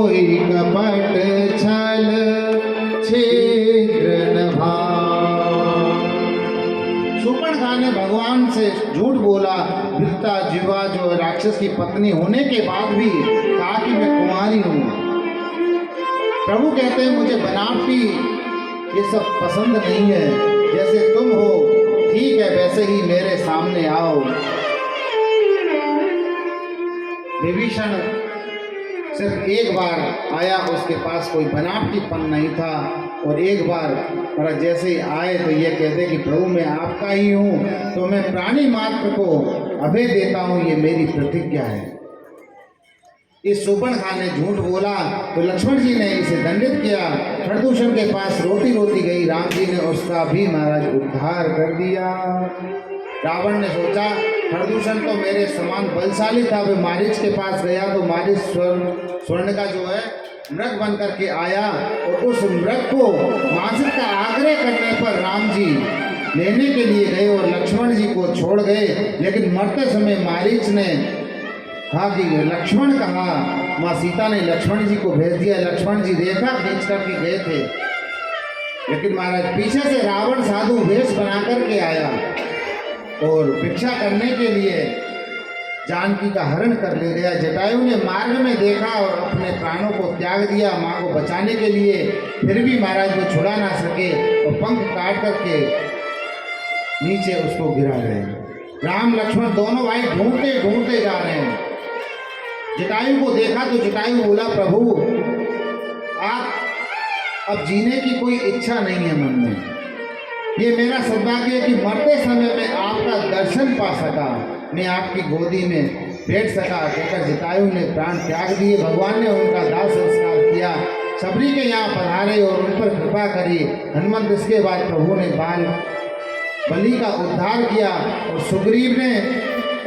कोई कपट छल छिद्र न भाव। शूर्पणखा ने भगवान से झूठ बोला। वृत्ता जीवा जो राक्षस की पत्नी होने के बाद भी कहा कि मैं कुंवारी हूँ। प्रभु कहते हैं मुझे बनावटी ये सब पसंद नहीं है, जैसे तुम हो ठीक है वैसे ही मेरे सामने आओ। विभीषण सिर्फ एक बार आया, उसके पास कोई बनावटीपन नहीं था, और एक बार और जैसे ही आए तो ये कहते कि प्रभु मैं आपका ही हूँ, तो मैं प्राणी मात्र को अभय देता हूँ, ये मेरी प्रतिज्ञा है। इस शूर्पणखा ने झूठ बोला तो लक्ष्मण जी ने इसे दंडित किया। खरदूषण के पास रोती रोती गई, राम जी ने उसका भी महाराज उद्धार कर दिया। रावण ने सोचा खरदूषण तो मेरे समान बलशाली था, वे मारीच के पास गया तो मारीच स्वर्ण का जो है मृग बन करके आया, और उस मृग को मांस का आग्रह करने पर राम जी लेने के लिए गए और लक्ष्मण जी को छोड़ गए। लेकिन मरते समय मारीच ने कहा कि लक्ष्मण कहा, माँ सीता ने लक्ष्मण जी को भेज दिया। लक्ष्मण जी रेखा खींच करके गए थे, लेकिन महाराज पीछे से रावण साधु वेश बना करके आया और भिक्षा करने के लिए जानकी का हरण कर ले गया। जटायु ने मार्ग में देखा और अपने प्राणों को त्याग दिया माँ को बचाने के लिए, फिर भी महाराज वो छुड़ा ना सके और पंख काट करके नीचे उसको गिरा गए। राम लक्ष्मण दोनों भाई ढूंढते ढूंढते जा रहे हैं। जटायु को देखा तो जटायु बोला प्रभु आप अब जीने की कोई इच्छा नहीं है मन में, ये मेरा सौभाग्य है कि मरते समय में आपका दर्शन पा सका, मैं आपकी गोदी में बैठ सका। कहकर जटायु ने प्राण त्याग दिए। भगवान ने उनका दाह संस्कार किया, सबरी के यहाँ पधारे और उन पर कृपा करी। हनुमंत इसके बाद प्रभु ने बलि का उद्धार किया और सुग्रीव ने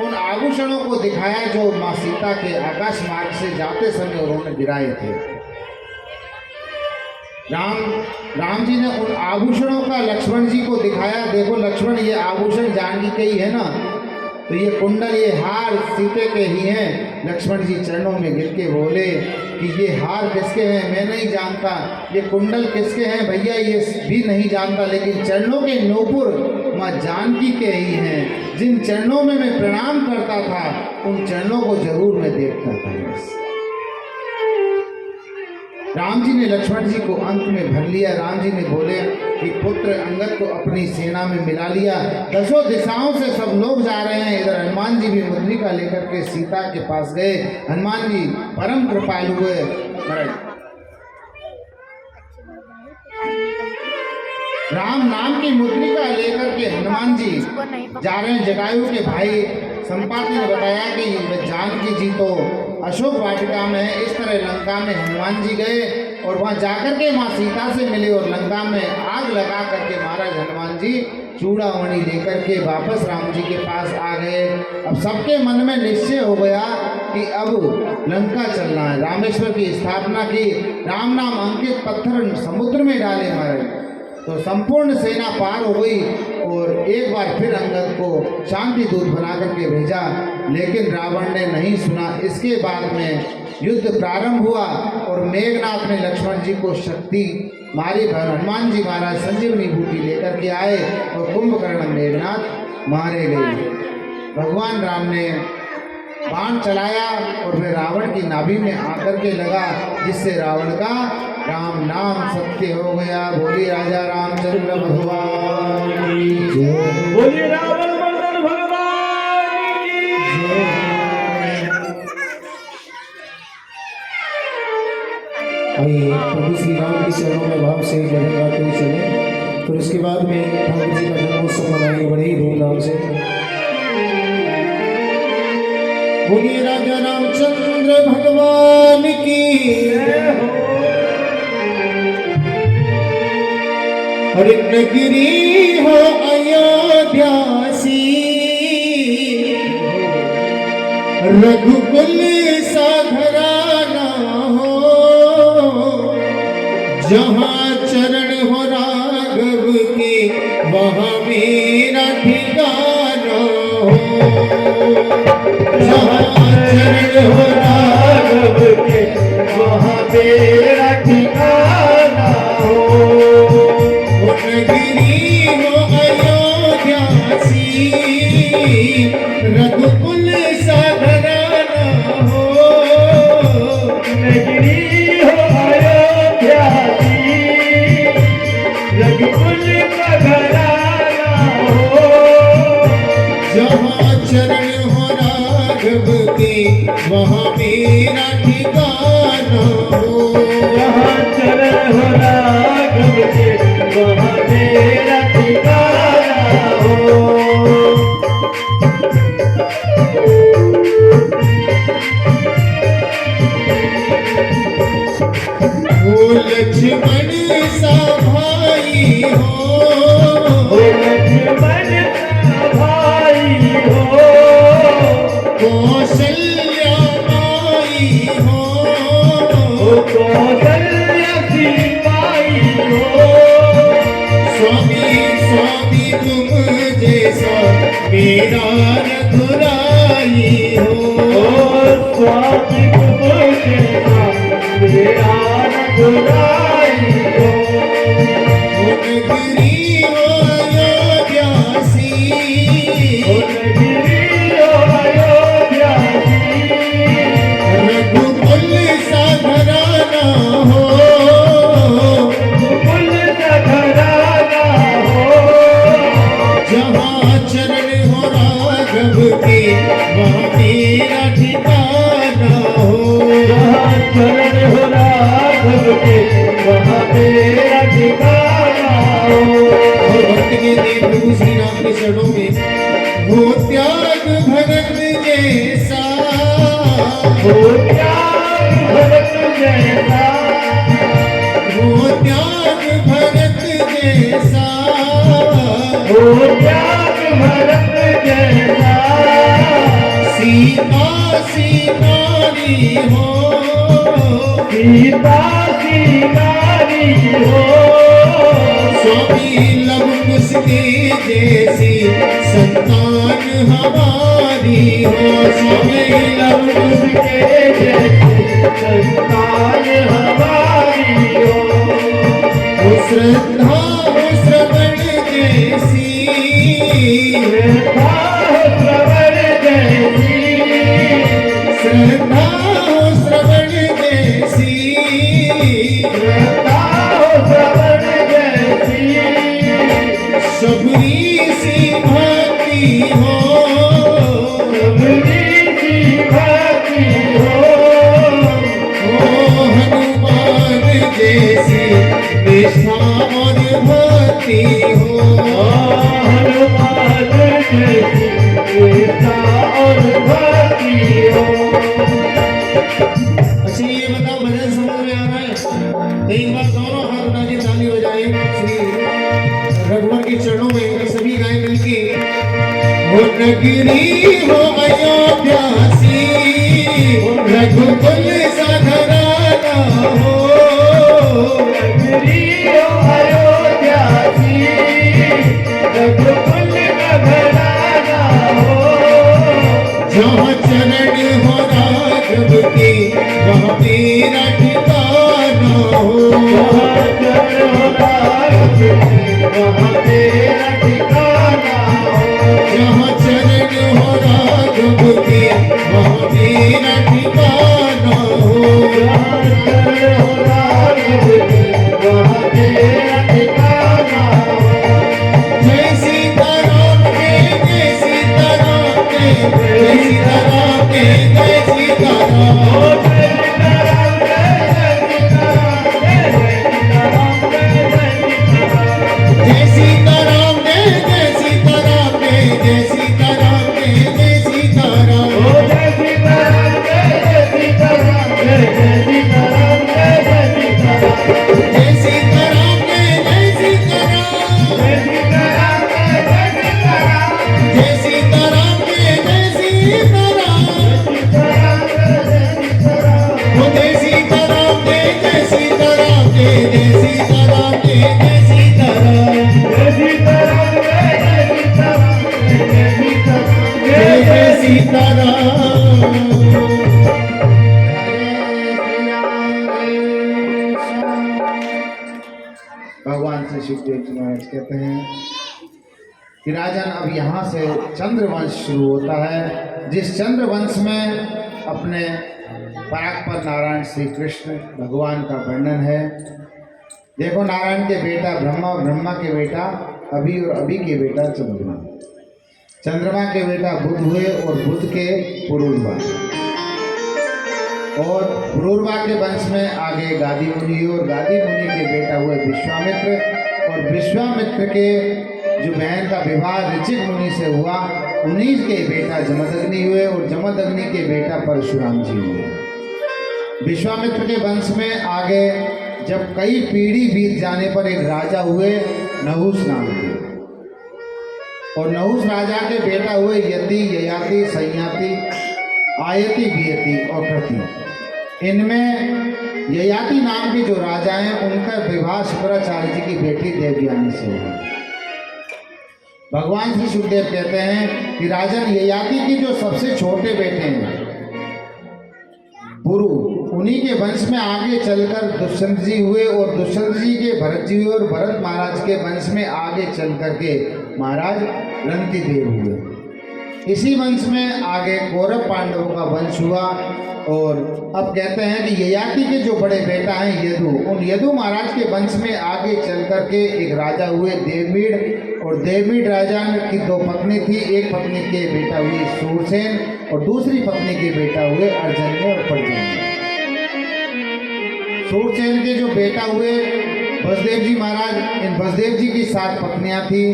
उन आभूषणों को दिखाया जो माँ सीता के आकाश मार्ग से जाते समय उन्होंने गिराए थे। राम जी ने उन आभूषणों का लक्ष्मण जी को दिखाया, देखो लक्ष्मण ये आभूषण जानकी के ही है ना, तो ये कुंडल ये हार सीते के ही हैं। लक्ष्मण जी चरणों में गिर के बोले कि ये हार किसके हैं मैं नहीं जानता, ये कुंडल किसके हैं भैया ये भी नहीं जानता, लेकिन चरणों के नूपुर माँ जानकी के ही हैं। जिन चरणों में मैं प्रणाम करता था उन चरणों को जरूर मैं देखता था। राम जी ने लक्ष्मण जी को अंत में भर लिया। राम जी ने बोले कि पुत्र अंगद को अपनी सेना में मिला लिया। दसों दिशाओं से सब लोग जा रहे हैं। इधर हनुमान जी भी मुद्रिका लेकर के सीता के पास गए। हनुमान जी परम कृपालु हुए। राम नाम की मुद्रिका लेकर के हनुमान जी जा रहे हैं। जटायु के भाई संपाति ने बताया कि जानकी जी तो अशोक वाटिका में है। इस तरह लंका में हनुमान जी गए और वहां जाकर के माँ सीता से मिले और लंका में आग लगा करके महाराज हनुमान जी चूड़ामणि लेकर के वापस राम जी के पास आ गए। अब सबके मन में निश्चय हो गया कि अब लंका चलना है। रामेश्वर की स्थापना की, राम नाम अंकित पत्थर समुद्र में डाले महाराज, तो संपूर्ण सेना पार हो गई और एक बार फिर अंगद को शांति दूत बना करके भेजा, लेकिन रावण ने नहीं सुना। इसके बाद में युद्ध प्रारंभ हुआ और मेघनाथ ने लक्ष्मण जी को शक्ति मारी। हनुमान जी महाराज संजीवनी बूटी लेकर के आए और कुंभकर्ण मेघनाथ मारे गए। भगवान राम ने बाण चलाया और फिर रावण की नाभि में आकर के लगा, जिससे रावण का राम नाम सत्य हो गया। बोली राजा रामचंद्र भगवान की जय। बोली रावण मर्दन भगवान की जय। आइए प्रभु श्री राम के चरणों में भाव से जय गाते हुए चले। फिर उसके बाद में ठाकुर जी का जन्मोत्सव मनाएंगे बड़े ही धूमधाम से। बोलिए राजा रामचंद्र भगवान की रत्नगिरी हो अयोध्यासी, रघुकुल साधराना हो, जहाँ चरण हो राघव के वहाँ मेरा ठिकाना हो, जहाँ चरण हो राघव के वहाँ मेरा ठिकाना हो। नगरी हो अयोध्या सी, रघुकुल सा घराना हो। नगरी हो अयोध्या की, रघुकुल का घराना हो। जहाँ चरण हो राघव के, वहाँ मेरा ठिकाना हो। जहाँ चरण हो राघव के, वहाँ मेरा ठिकाना हो। ओ लक्ष्मण सा भाई हो, ओ लक्ष्मण का भाई हो। कौशल्या माई हो। ओ कौशल्या सिपाही हो। स्वामी स्वामी तुम जैसा मेरा रघुराई हो। ओ स्वामी तुम जैसा मेरा रघुराई हो। नगरी हो अयोध्या सी, ओ नगरी हो अयोध्या की, रघुकुल सा घराना हो। रघुकुल का घराना हो। जहाँ चरण हो राघव के, वहाँ मेरा ठिकाना हो। जहाँ चरण हो राघव के, वहाँ मेरा ठिकाना हो। और भक्त के देव प्रभु श्री राम के चरणों में वो त्याग भगत जैसा, हो त्याग भरत जैसा, वो त्याग भगत जैसा। हो त्याग भरत जैसा। सीता सीतारी हो, सीता सीतारी हो। स्वामी लव कुश के जैसी संतान हमारी हो। स्वामी लव कुश उसके जैसी संतान हमारी हो। हो श्रद्धा हो श्रवण जैसी, श्रद्धा हो श्रवण जैसी, श्रद्धा हो श्रवण जैसी। श्रद्धा हो श्रवण जैसी। सबरी सी भक्ति हो, सबरी सी भक्ति हो। ओ हनुमान जैसी निष्ठा और भक्ति हो। हनुमान जैसी निष्ठा और भक्ति हो। अच्छा ये बताओ, भजन समझ में आ रहा है? तो एक बार दोनों हाथ उठा के ताली बजाए श्री रघुवर के चरणों में सभी गाय मिलके। हो नगरी हो अयोध्या सी, रघुकुल सा घराना हो। नगरी हो अयोध्या की, रघुकुल का घराना हो। जहाँ चरण हो राघव के, वहाँ मेरा ठिकाना हो। जहाँ चरण हो राघव के, वहाँ मेरा ठिकाना हो। जहाँ चरण हो राघव के, वहाँ मेरा ठिकाना भगवान श्री सुखदेव जी महाराज कहते हैं कि राजन अब यहाँ से चंद्रवंश शुरू होता है, जिस चंद्रवंश में अपने परात्पर नारायण श्री कृष्ण भगवान का वर्णन है। देखो, नारायण के बेटा ब्रह्मा, ब्रह्मा के बेटा अभी और अभी के बेटा चंद्रमा, चंद्रमा के बेटा बुध हुए और बुध के पुरूरवा, और पुरूरवा के वंश में आगे गादी मुनि हुए और गादी मुनि के बेटा हुए विश्वामित्र, और विश्वामित्र के जो बहन का विवाह ऋचिक मुनि से हुआ, उन्हीं के बेटा जमदग्नि हुए और जमदग्नि के बेटा परशुराम जी हुए। विश्वामित्र के वंश में आगे जब कई पीढ़ी बीत जाने पर एक राजा हुए नहुस नाम के, और नहुस राजा के बेटा हुए यति, ययाति, संयाति, आयति, वियति और प्रति। इनमें ययाति नाम के जो राजा हैं उनका विवाह शुक्राचार्य जी की बेटी देवयानी से हुआ। भगवान श्री सुखदेव कहते हैं कि राजन ययाति की जो सबसे छोटे बेटे हैं पुरु, उन्हीं के वंश में आगे चलकर दुष्यंत जी हुए और दुष्यंत जी के भरत जी हुए और भरत महाराज के वंश में आगे चल करके महाराज रंती देव हुए। इसी वंश में आगे कौरव पांडवों का वंश हुआ। और अब कहते हैं कि ययाति के जो बड़े बेटा हैं यदु, उन यदु महाराज के वंश में आगे चल करके एक राजा हुए देवमीड़, और देवमीड़ राजा की दो पत्नी थी, एक पत्नी के बेटा हुई सूरसेन और दूसरी पत्नी के बेटा हुए अर्जन्य और पर्जन्य। सूरसेन के जो बेटा हुए वसुदेव जी महाराज, इन वसुदेव जी की 7 पत्नियां थी,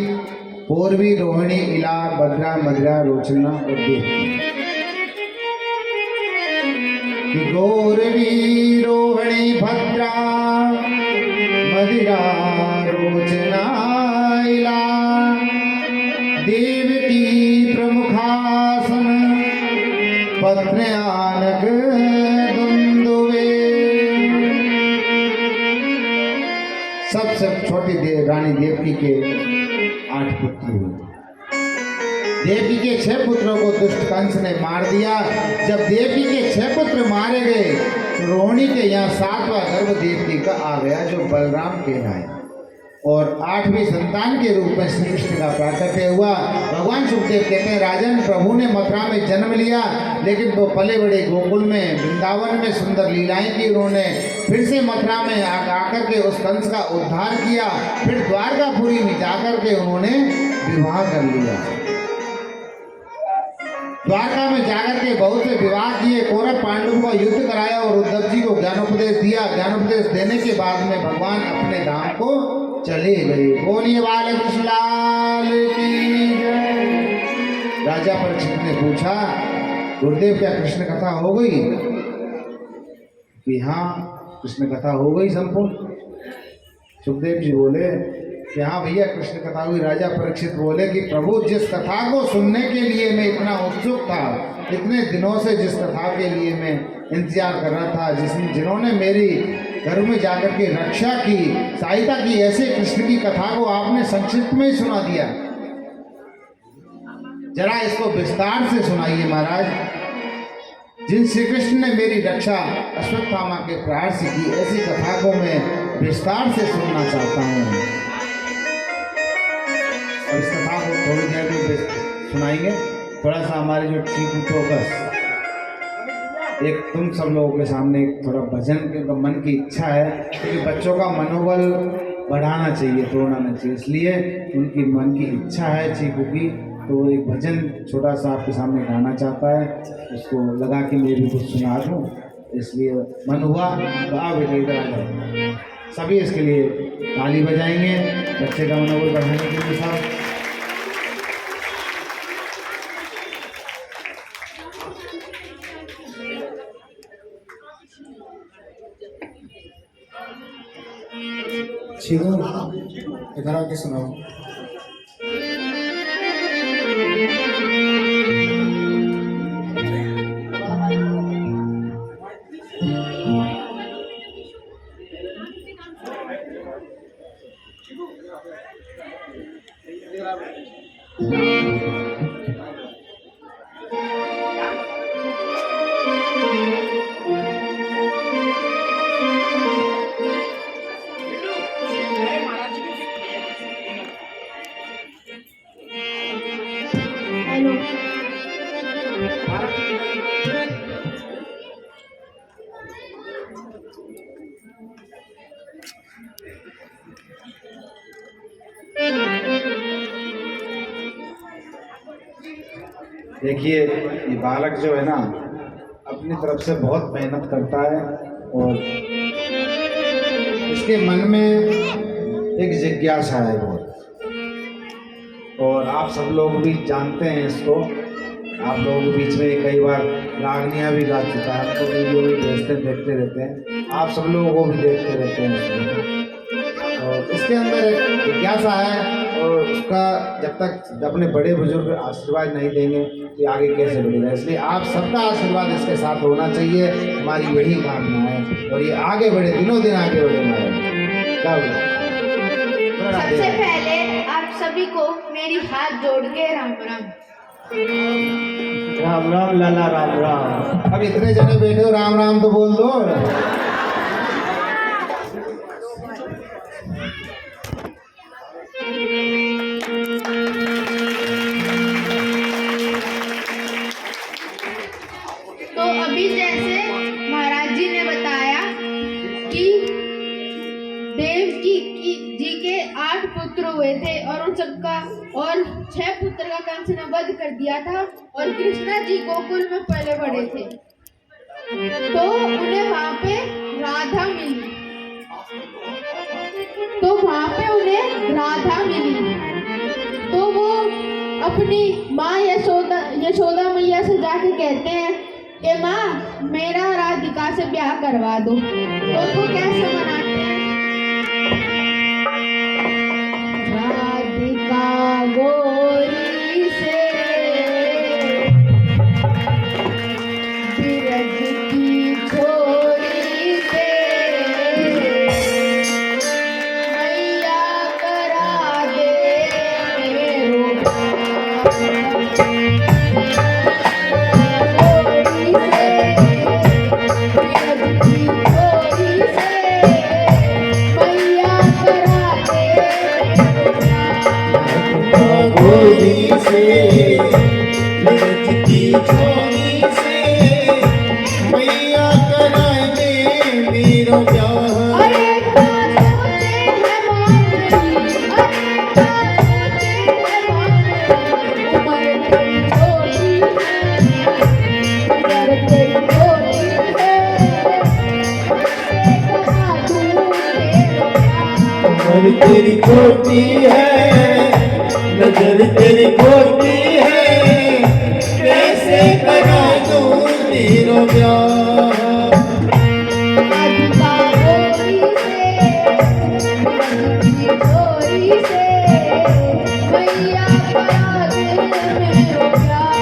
पूर्वी, रोहिणी, इला, भद्रा, मधुरा, रोचना और देवकी। गौरवी, रोहिणी, भद्रा, मदिरा, रोचना, इला, देवकी, प्रमुखासन, पत्न्यानक, दुंदुवे। सबसे छोटी रानी देवकी के 8 पुत्र हुए। देवकी के 6 पुत्रों को दुष्ट कंस ने मार दिया। जब देवकी के 6 पुत्र मारे गए तो रोहिणी के यहाँ 7वां गर्भ देवकी का आ गया, जो बलराम कहलाया, और 8वीं संतान के रूप में श्री कृष्ण का प्राकट्य हुआ। भगवान सुखदेव कहते हैं राजन, प्रभु ने मथुरा में जन्म लिया, लेकिन वो पले बड़े गोकुल में वृंदावन में सुंदर लीलाएं की उन्होंने। फिर से मथुरा में आकर के उस कंस का उद्धार किया, फिर द्वारकापुरी में जाकर के उन्होंने विवाह कर लिया। द्वारका में जाकर के बहुत से विवाह किए, कौरव पांडवों का युद्ध कराया और उद्धव जी को ज्ञानोपदेश दिया। ज्ञानोपदेश देने के बाद में भगवान अपने धाम को चले गए। बोलिए बालकृष्ण लाल की जय। राजा परीक्षित ने पूछा, गुरुदेव क्या कृष्ण कथा हो गई? कि हाँ, कृष्ण कथा हो गई संपूर्ण। सुखदेव जी बोले कि हाँ भैया, कृष्ण कथा हुई। राजा परीक्षित बोले कि प्रभु, जिस कथा को सुनने के लिए मैं इतना उत्सुक था, इतने दिनों से जिस कथा के लिए मैं इंतजार कर रहा था, जिन्होंने मेरी घर में जाकर के रक्षा की, सहायता की, ऐसे कृष्ण की कथा को आपने संक्षिप्त में ही सुना दिया। जरा इसको विस्तार से सुनाइए महाराज। जिन श्री कृष्ण ने मेरी रक्षा अश्वत्थामा के प्रहार से की, ऐसी कथा को मैं विस्तार से सुनना चाहता हूँ। और इस कथा को थोड़ी देर में सुनाएंगे। थोड़ा सा हमारे जो चीकू चौकस, एक तुम सब लोगों के सामने थोड़ा भजन के मन की इच्छा है, क्योंकि बच्चों का मनोबल बढ़ाना चाहिए, तोड़ना नहीं चाहिए, इसलिए उनकी मन की इच्छा है चीकू की, तो एक भजन छोटा सा आपके सामने गाना चाहता है, उसको लगा के मैं भी कुछ सुना दूँ, इसलिए मन हुआ तो आओ बेटे इधर आ जाओ। सभी इसके लिए ताली बजाएंगे बच्चे का मनोबल बढ़ाने के लिए। साहब छिगो इधर आके सुनाओ। देखिए ये बालक जो है ना अपनी तरफ से बहुत मेहनत करता है और इसके मन में एक जिज्ञासा है बहुत, और आप सब लोग भी जानते हैं इसको। आप लोगों के बीच में कई बार रागनियाँ भी गा चुका है, आपको वीडियो भी देखते रहते हैं, आप सब लोगों को भी देखते रहते हैं इसमें। और इसके अंदर एक जिज्ञासा है और उसका जब तक अपने बड़े बुजुर्ग आशीर्वाद नहीं देंगे तो आगे कैसे बढ़ेगा। इसलिए आप सबका आशीर्वाद इसके साथ होना चाहिए, हमारी यही कामना है। और ये आगे बढ़े, दिनों दिन आगे बढ़े हमारे। क्या हुआ? सबसे पहले आप सभी को मेरी हाथ जोड़ के राम राम। राम राम लाला राम राम। अब इतने जने बैठे हो, राम राम तो बोल दो। तो अभी जैसे महाराज जी ने बताया कि देव जी के 8 पुत्र हुए थे और उन सबका और 6 पुत्र का कंस ने वध कर दिया था और कृष्णा जी गोकुल में पले बड़े थे। तो उन्हें वहां पे राधा मिली, तो वो अपनी माँ यशोदा मैया से जाके कहते हैं कि माँ मेरा राधिका से ब्याह करवा दो। तो उनको कैसे मनाते हैं? राधिका गोरी से बिरज की छोरी से मैया करा दे मेरो गोरी से बिरज की छोरी से मैया कराए दे मेरो ब्याह। अरे का सोचे है मांगली, अरे का सोचे है मांगली, उम्र तेरी छोटी है, उम्र तेरी छोटी है, कैसे करा दूं तेरा प्यार। नजर तेरी छोटी है, नजर तेरी खोटी है, कैसे करा दूं तेरा ब्याह। राधिका गोरी से बिरज की छोरी से मैया करा दे मेरो ब्याह।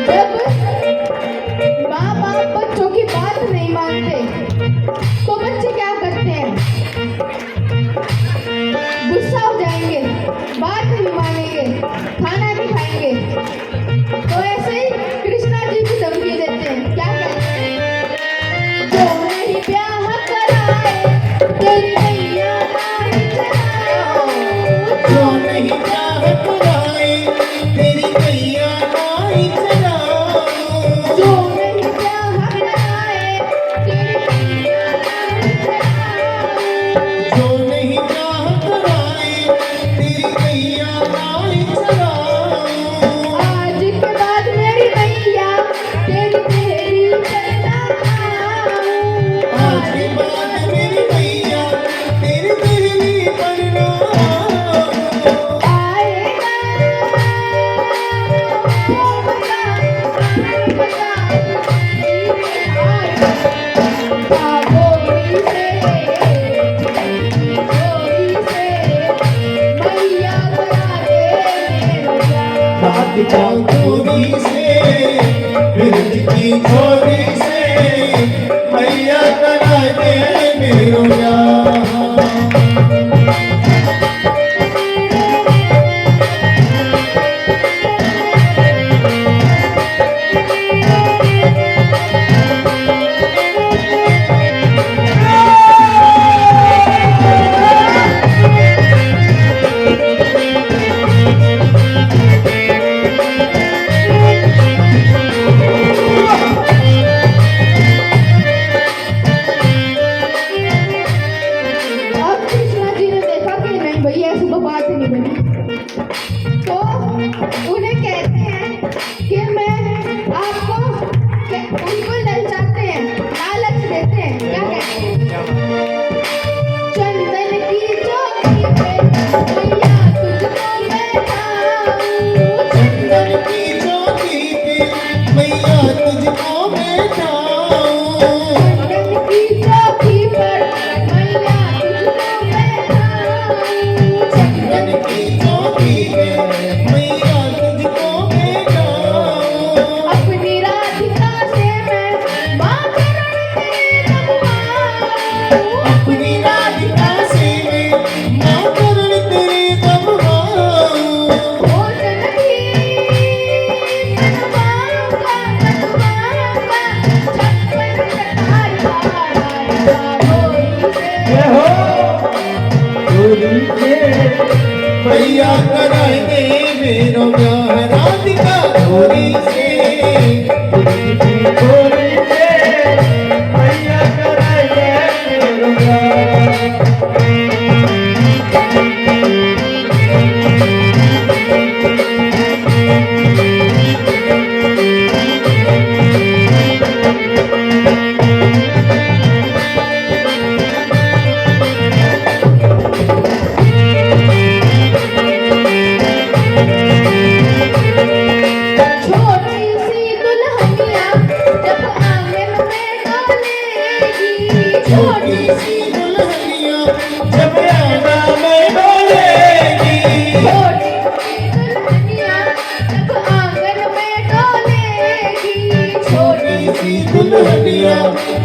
जब माँ बाप बच्चों की बात नहीं मानते तो बच्चे क्या करते हैं? गुस्सा हो जाएंगे, बात नहीं मानेंगे, खाना नहीं खाएंगे। तो ऐसे ही कृष्णा जी भी धमकी देते हैं। क्या कहते हैं? जो नहीं ब्याह कराए तेरी मैया नहीं चलाए, जो नहीं ब्याह कराए तेरी मैया नहीं चलाओ। जो नहीं ब्याह कराए तेरी मैया नहीं चलाए। जो नहीं ब्याह कराए तेरी मैया नहीं चलाओ। आज के बाद मेरी मैया तेरी तेरी चलाऊं। आज के बाद मेरी मैया तेरी तेरी बनना। आएगा गोरी से मैया करा दे मेरो ब्याह। राधिका गोरी से बिरज की छोरी से मैया करा दे मेरो ब्याह। भैया कराए दे मेरो ब्याह राधिका गोरी से भैया कराए मेरो छोटी सी दुल्हनिया जब आंगन में डोलेगी, छोटी सी दुल्हनिया जब आना में डोलेगी छोटी सी दुल्हनिया जब आंगन में डोलेगी, छोटी सी दुल्हनिया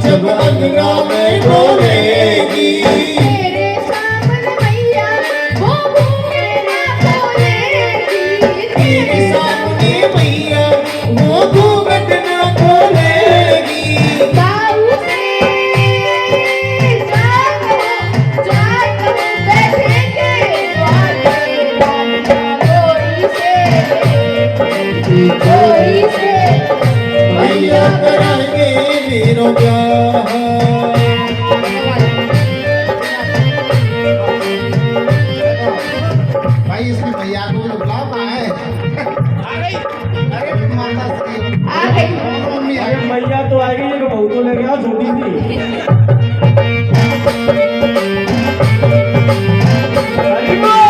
जब अंगना में डोलेगी तेरे सामने मैया वो घूमे ना बोलेगी, तेरे सामने मैया वो घूंघट न खोलेगी बाबू से जाकर बैठेंगे गोरी से भैया कराएंगे मेरो ब्याह भाई इसमें भैया को भी बुला पाए। अरे माता श्री आ गई मम्मी आ अरे मैया तो आएगी लेकिन बहू तो लेके आओ छोटी सी हरी बोल।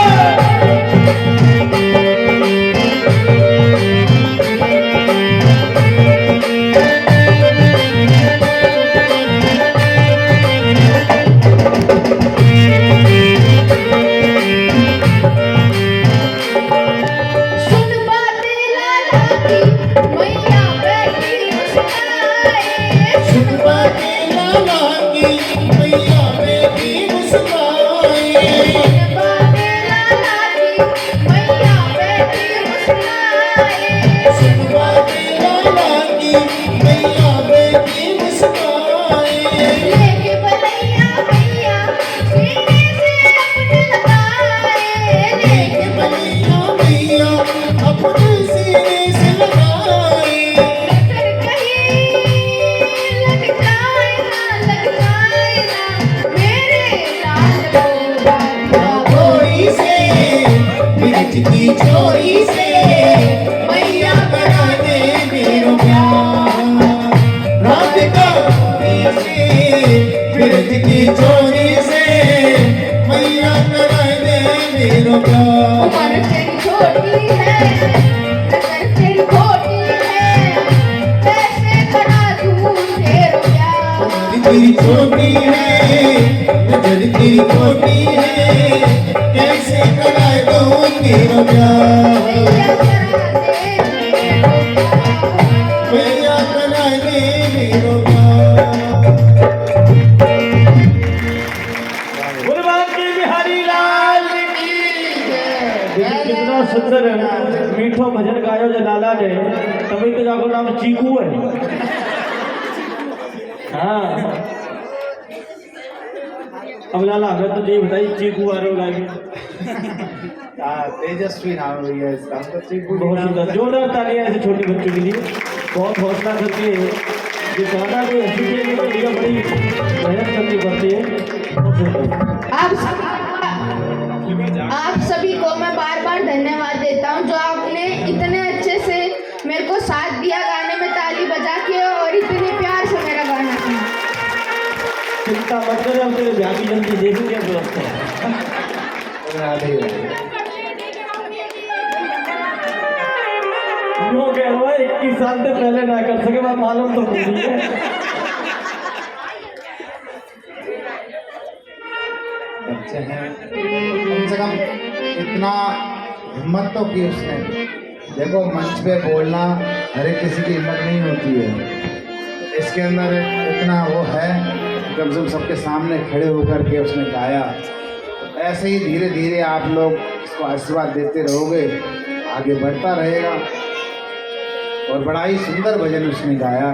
सुन बातें लाला की मैया बैठी मुस्काए, सुन बातें लाला की मैया बेटी मुस्काए सुन बातें लाला की मैया बैठी मुस्काए, सुन बातें लाला की मैया बेटी मुस्काए लेके बलैया मैया सीने से अपने लगाए, लेके बलिया मैया अपने सीने से लगाए नजर कहीं लग जाए ना मेरे लाल को बाबा गोरी से मिर्च की चोरी से मैया करा दे मेरो प्यार राधिका गोरी से मिर्च की चोरी से मैया करा दे मेरो प्यार उम्र तेरी छोटी है, नजर तेरी खोटी है, कैसे करा दूं तेरा प्यार, तेरी छोटी है नजर तेरी छोटी है कैसे कराए दूं तेरा प्यार मैया करा दे मेरा प्यार। मैया कराए दे मेरो प्यार गुरुवार की बिहारी लाल की देखिए कितना सुंदर मीठो भजन गायो जो लाला ने तभी तो जाको नाम चीकू है। हाँ अब लाला हमें तो नहीं बताइए चीकू आ रहे हो गाएंगे तेजस्वी नाम भैया इसका हम तो चीकू बहुत सुंदर जोरदार तालियां ऐसे छोटे बच्चों के लिए बहुत हौसला करती है जो गाना कोई अच्छी चीज है तो भैया बड़ी मेहनत करनी पड़ती है बहुत सुंदर। आप सभी को मैं बार बार धन्यवाद देता हूँ जो आपने इतने अच्छे से मेरे को साथ दिया गाने में ताली बजा के और इतने प्यार से मेरा गाना सुना। चिंता मत करें हम तेरे ब्याह की जल्दी देखेंगे अब दोस्तों। राधे राधे। यूँ कह रहा है 21 साल से पहले ना कर सके बात मालूम तो नहीं है। बच्चे हैं कम से कम इतना हिम्मत तो की उसने। देखो मंच पे बोलना हर एक किसी की हिम्मत नहीं होती है, इसके अंदर इतना वो है कम से कम सबके सामने खड़े होकर के उसने गाया। ऐसे ही धीरे धीरे आप लोग इसको आशीर्वाद देते रहोगे, आगे बढ़ता रहेगा। और बड़ा ही सुंदर भजन उसने गाया।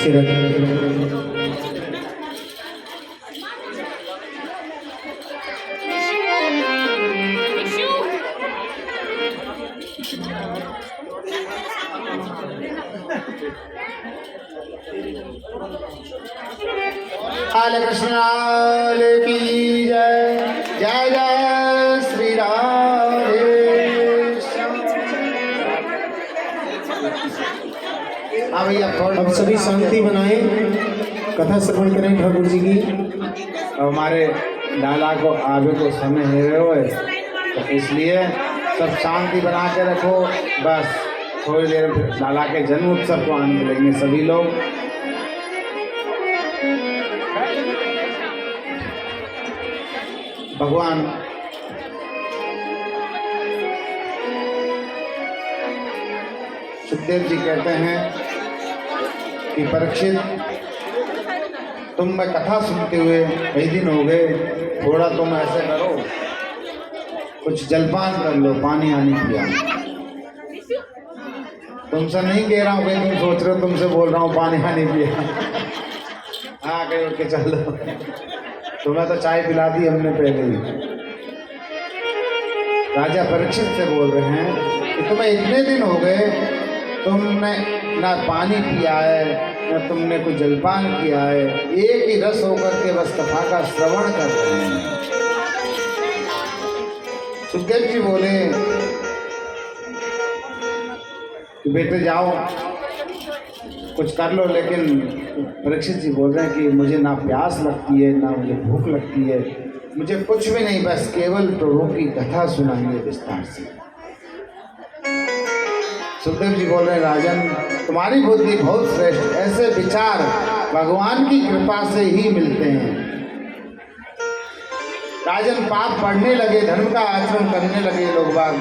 लाल कृष्ण लाल की जय। जय जय श्री राधे श्याम। हाँ भैया अब सभी शांति बनाए, कथा श्रवण करें ठाकुर जी की। हमारे लाला को आगे को समय है हुए, तो इसलिए सब शांति बना के रखो। बस थोड़ी देर लाला के जन्म उत्सव को आनंद लेंगे सभी लोग। भगवान सुखदेव जी कहते हैं कि परीक्षित, तुम में कथा सुनते हुए कई दिन हो गए, थोड़ा तुम ऐसे करो, कुछ जलपान कर लो, पानी आनी पिया। तुमसे नहीं कह रहा हूँ कि तुम सोच रहे हो, तुमसे बोल रहा हूँ पानी आनी पिया। हाँ कहीं उठ के चलो, तुम्हें तो चाय पिला दी हमने पहले ही। राजा परीक्षित से बोल रहे हैं कि तुम्हें इतने दिन हो गए, तुमने ना पानी पिया है, न तुमने कोई जलपान किया है, एक ही रस होकर के बस कथा का श्रवण कर रहे हैं। सुखदेव जी बोले कि बेटे जाओ कुछ कर लो, लेकिन परीक्षित जी बोल रहे हैं कि मुझे ना प्यास लगती है, ना मुझे भूख लगती है, मुझे कुछ भी नहीं, बस केवल प्रभु की कथा सुनाइए विस्तार से। सुखदेव जी बोल रहे हैं राजन, तुम्हारी बुद्धि बहुत श्रेष्ठ, ऐसे विचार भगवान की कृपा से ही मिलते हैं। राजन पाप बढ़ने लगे, धर्म का आचरण करने लगे लोग बाग,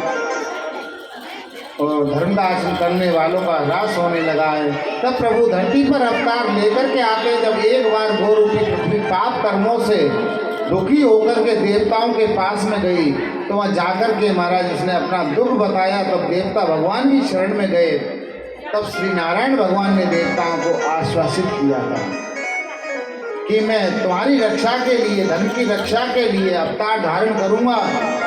और धर्म का आचरण करने वालों का ह्रास होने लगा है। तब प्रभु धरती पर अवतार लेकर के आके जब एक बार गो रूपी पृथ्वी पाप कर्मों से दुखी होकर के देवताओं के पास में गई, तो वहाँ जाकर के महाराज उसने अपना दुख बताया। तब देवता भगवान की शरण में गए। तब श्री नारायण भगवान ने देवताओं को आश्वासित किया था कि मैं तुम्हारी रक्षा के लिए, धन की रक्षा के लिए अवतार धारण करूँगा,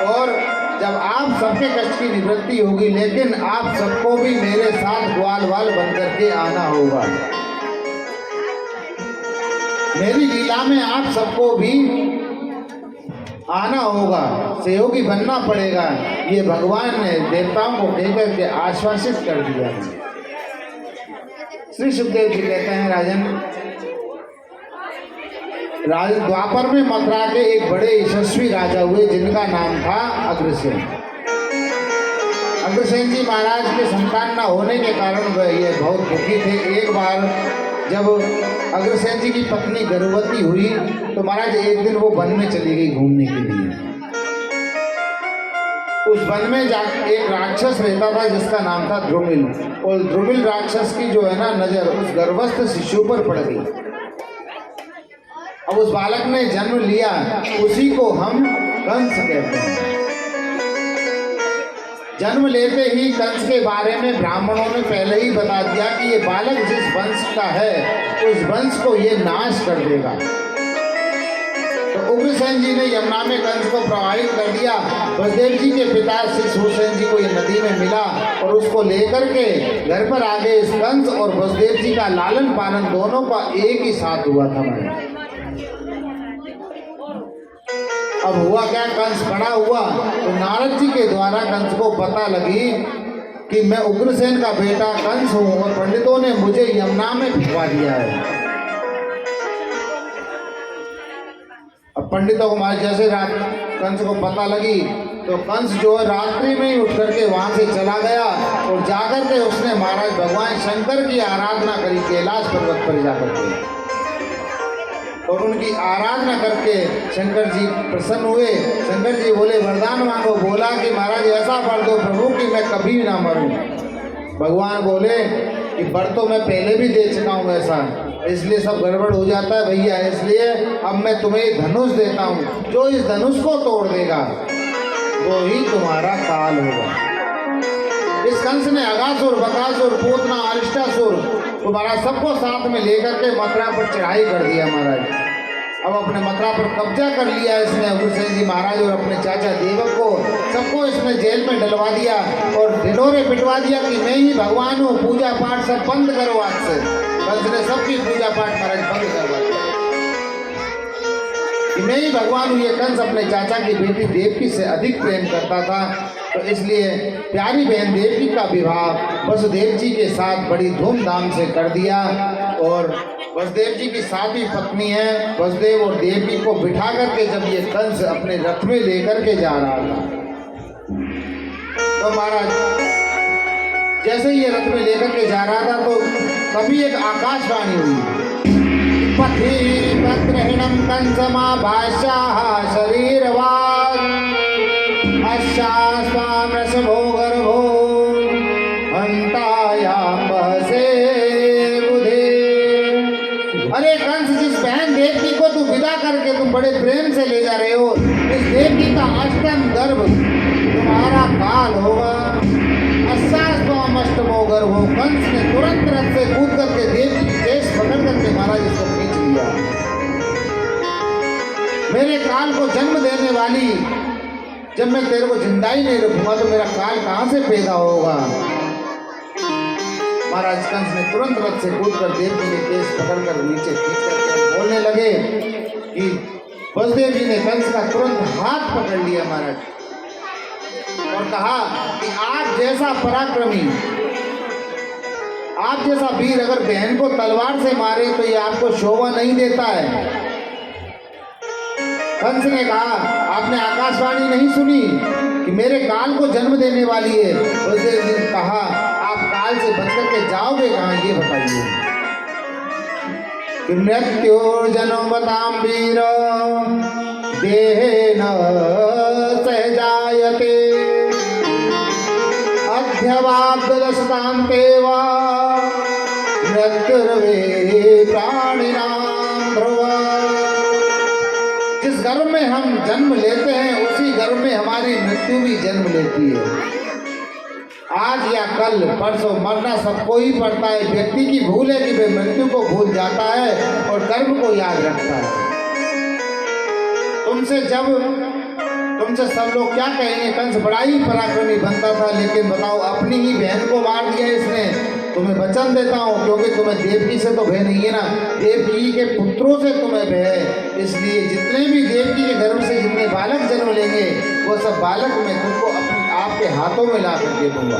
और जब आप सबके कष्ट की निवृत्ति होगी, लेकिन आप सबको भी मेरे साथ ग्वाल वाल बन करके आना होगा। मेरी लीला में आप सबको भी आना होगा, सहयोगी बनना पड़ेगा। ये भगवान ने देवताओं को कहकर के आश्वासित कर दिया। श्री सुखदेव जी कहते हैं राजन, द्वापर में मथुरा के एक बड़े यशस्वी राजा हुए जिनका नाम था अग्रसेन। अग्रसेन जी महाराज के संतान न होने के कारण वह ये बहुत दुखी थे। एक बार जब अग्रसेन जी की पत्नी गर्भवती हुई तो महाराज एक दिन वो वन में चली गई घूमने के लिए। उस वन में जाकर एक राक्षस रहता था जिसका नाम था ध्रुमिल, और ध्रुमिल राक्षस की जो है ना नजर उस गर्भस्थ शिशु पर पड़ गई। अब उस बालक ने जन्म लिया, उसी को हम कंस कहते हैं। जन्म लेते ही कंस के बारे में ब्राह्मणों ने पहले ही बता दिया कि ये बालक जिस वंश का है उस वंश को ये नाश कर देगा। तो उग्रसेन जी ने यमुना में कंस को प्रवाहित कर दिया। बलदेव जी के पिता श्री सुरसेन जी को ये नदी में मिला और उसको लेकर के घर पर आ गए। इस कंस और बलदेव जी का लालन पालन दोनों का एक ही साथ हुआ था। अब हुआ क्या, कंस बड़ा हुआ तो नारद जी के द्वारा कंस को पता लगी कि मैं उग्रसेन का बेटा कंस हूँ और पंडितों ने मुझे यमुना में भिजवा दिया है। अब पंडितों को मारे जैसे रात कंस को पता लगी तो कंस जो है रात्रि में ही उठ करके वहां से चला गया और जाकर के उसने महाराज भगवान शंकर की आराधना करी कैलाश पर्वत पर जाकर के, और उनकी आराधना करके शंकर जी प्रसन्न हुए। शंकर जी बोले वरदान मांगो। बोला कि महाराज ऐसा वर दो प्रभु कि मैं कभी ना मरूं। भगवान बोले कि वर तो मैं पहले भी दे चुका हूँ ऐसा, इसलिए सब गड़बड़ हो जाता है भैया, इसलिए अब मैं तुम्हें धनुष देता हूँ। जो इस धनुष को तोड़ देगा वो ही तुम्हारा काल होगा। इस कंस ने अगासुर, बकासुर, पूतना, अरिष्टासुर तो महाराज सबको साथ में लेकर के मथुरा पर चढ़ाई कर दिया महाराज। अब अपने मथुरा पर कब्जा कर लिया इसने उग्रसेन जी महाराज और अपने चाचा देवक को सबको इसने जेल में डलवा दिया और ढिढोरे पिटवा दिया कि मैं ही भगवान हूँ, पूजा पाठ सब बंद करो आज से। कंस ने सबकी पूजा पाठ महाराज बंद करवा दिया कि मैं ही भगवान हूँ। ये कंस अपने चाचा की बेटी देवकी से अधिक प्रेम करता था, तो इसलिए प्यारी बहन देवकी का विवाह वसुदेव जी के साथ बड़ी धूमधाम से कर दिया। और वसुदेव जी की सातवीं पत्नी है, वसुदेव और देवकी को बिठा करके जब ये कंस अपने रथ में लेकर के जा रहा था, तो महाराज जैसे ही ये रथ में लेकर के जा रहा था तो तभी एक आकाशवाणी हुई, पथि पत्रहिणं कंसमाभाष्याः शरीरवाक् अश्चास्त्वां रसभो गर्भो हन्तायां वहसे बुधे। अरे कंस, जिस बहन देवकी को तुम विदा करके तुम बड़े प्रेम से ले जा रहे हो, इस देवकी का अष्टम गर्भ तुम्हारा काल होगा। अश्चास्त्वां अष्टमो गर्भो। कंस ने तुरंत रथ से कूद करके देवकी की केस पकड़ करके महाराज इसको खींच लिया। मेरे काल को जन्म देने वाली, जब मैं तेरे को जिंदा ही नहीं रखूंगा तो मेरा काल कहां से पैदा होगा। महाराज कंस ने तुरंत रथ से कूद कर देवकी के केस पकड़कर नीचे खींच करके बोलने लगे कि वसुदेव जी ने कंस का तुरंत हाथ पकड़ लिया महाराज और कहा कि आप जैसा पराक्रमी, आप जैसा वीर अगर बहन को तलवार से मारे तो ये आपको शोभा नहीं देता है। कंस ने कहा, आपने आकाशवाणी नहीं सुनी कि मेरे काल को जन्म देने वाली है। वसुदेव जी ने कहा, आप काल से बचकर के जाओगे कहाँ, ये बताइए। कि मृत्युर्जन्मतां वीर देहेन सहजायते अध्यवाब्दशतान्ते वा मृत्युर्वे प्राणिनां ध्रुवः। जिस गर्भ में हम जन्म लेते हैं उसी गर्भ में हमारी मृत्यु भी जन्म लेती है। आज या कल परसों मरना सबको ही पड़ता है। व्यक्ति की भूल है कि वह मृत्यु को भूल जाता है और कर्म को याद रखता है। तुमसे सब लोग क्या कहेंगे, कंस बड़ा ही पराक्रमी बनता था, लेकिन बताओ अपनी ही बहन को मार दिया इसने। तुम्हें वचन देता हूँ, क्योंकि तुम्हें देवकी से तो भय नहीं है ना, देवकी के पुत्रों से तुम्हें भय है। इसलिए जितने भी देवकी के गर्भ से जितने बालक जन्म लेंगे वो सब बालक मैं तुमको अपने आपके हाथों में ला करके दूंगा,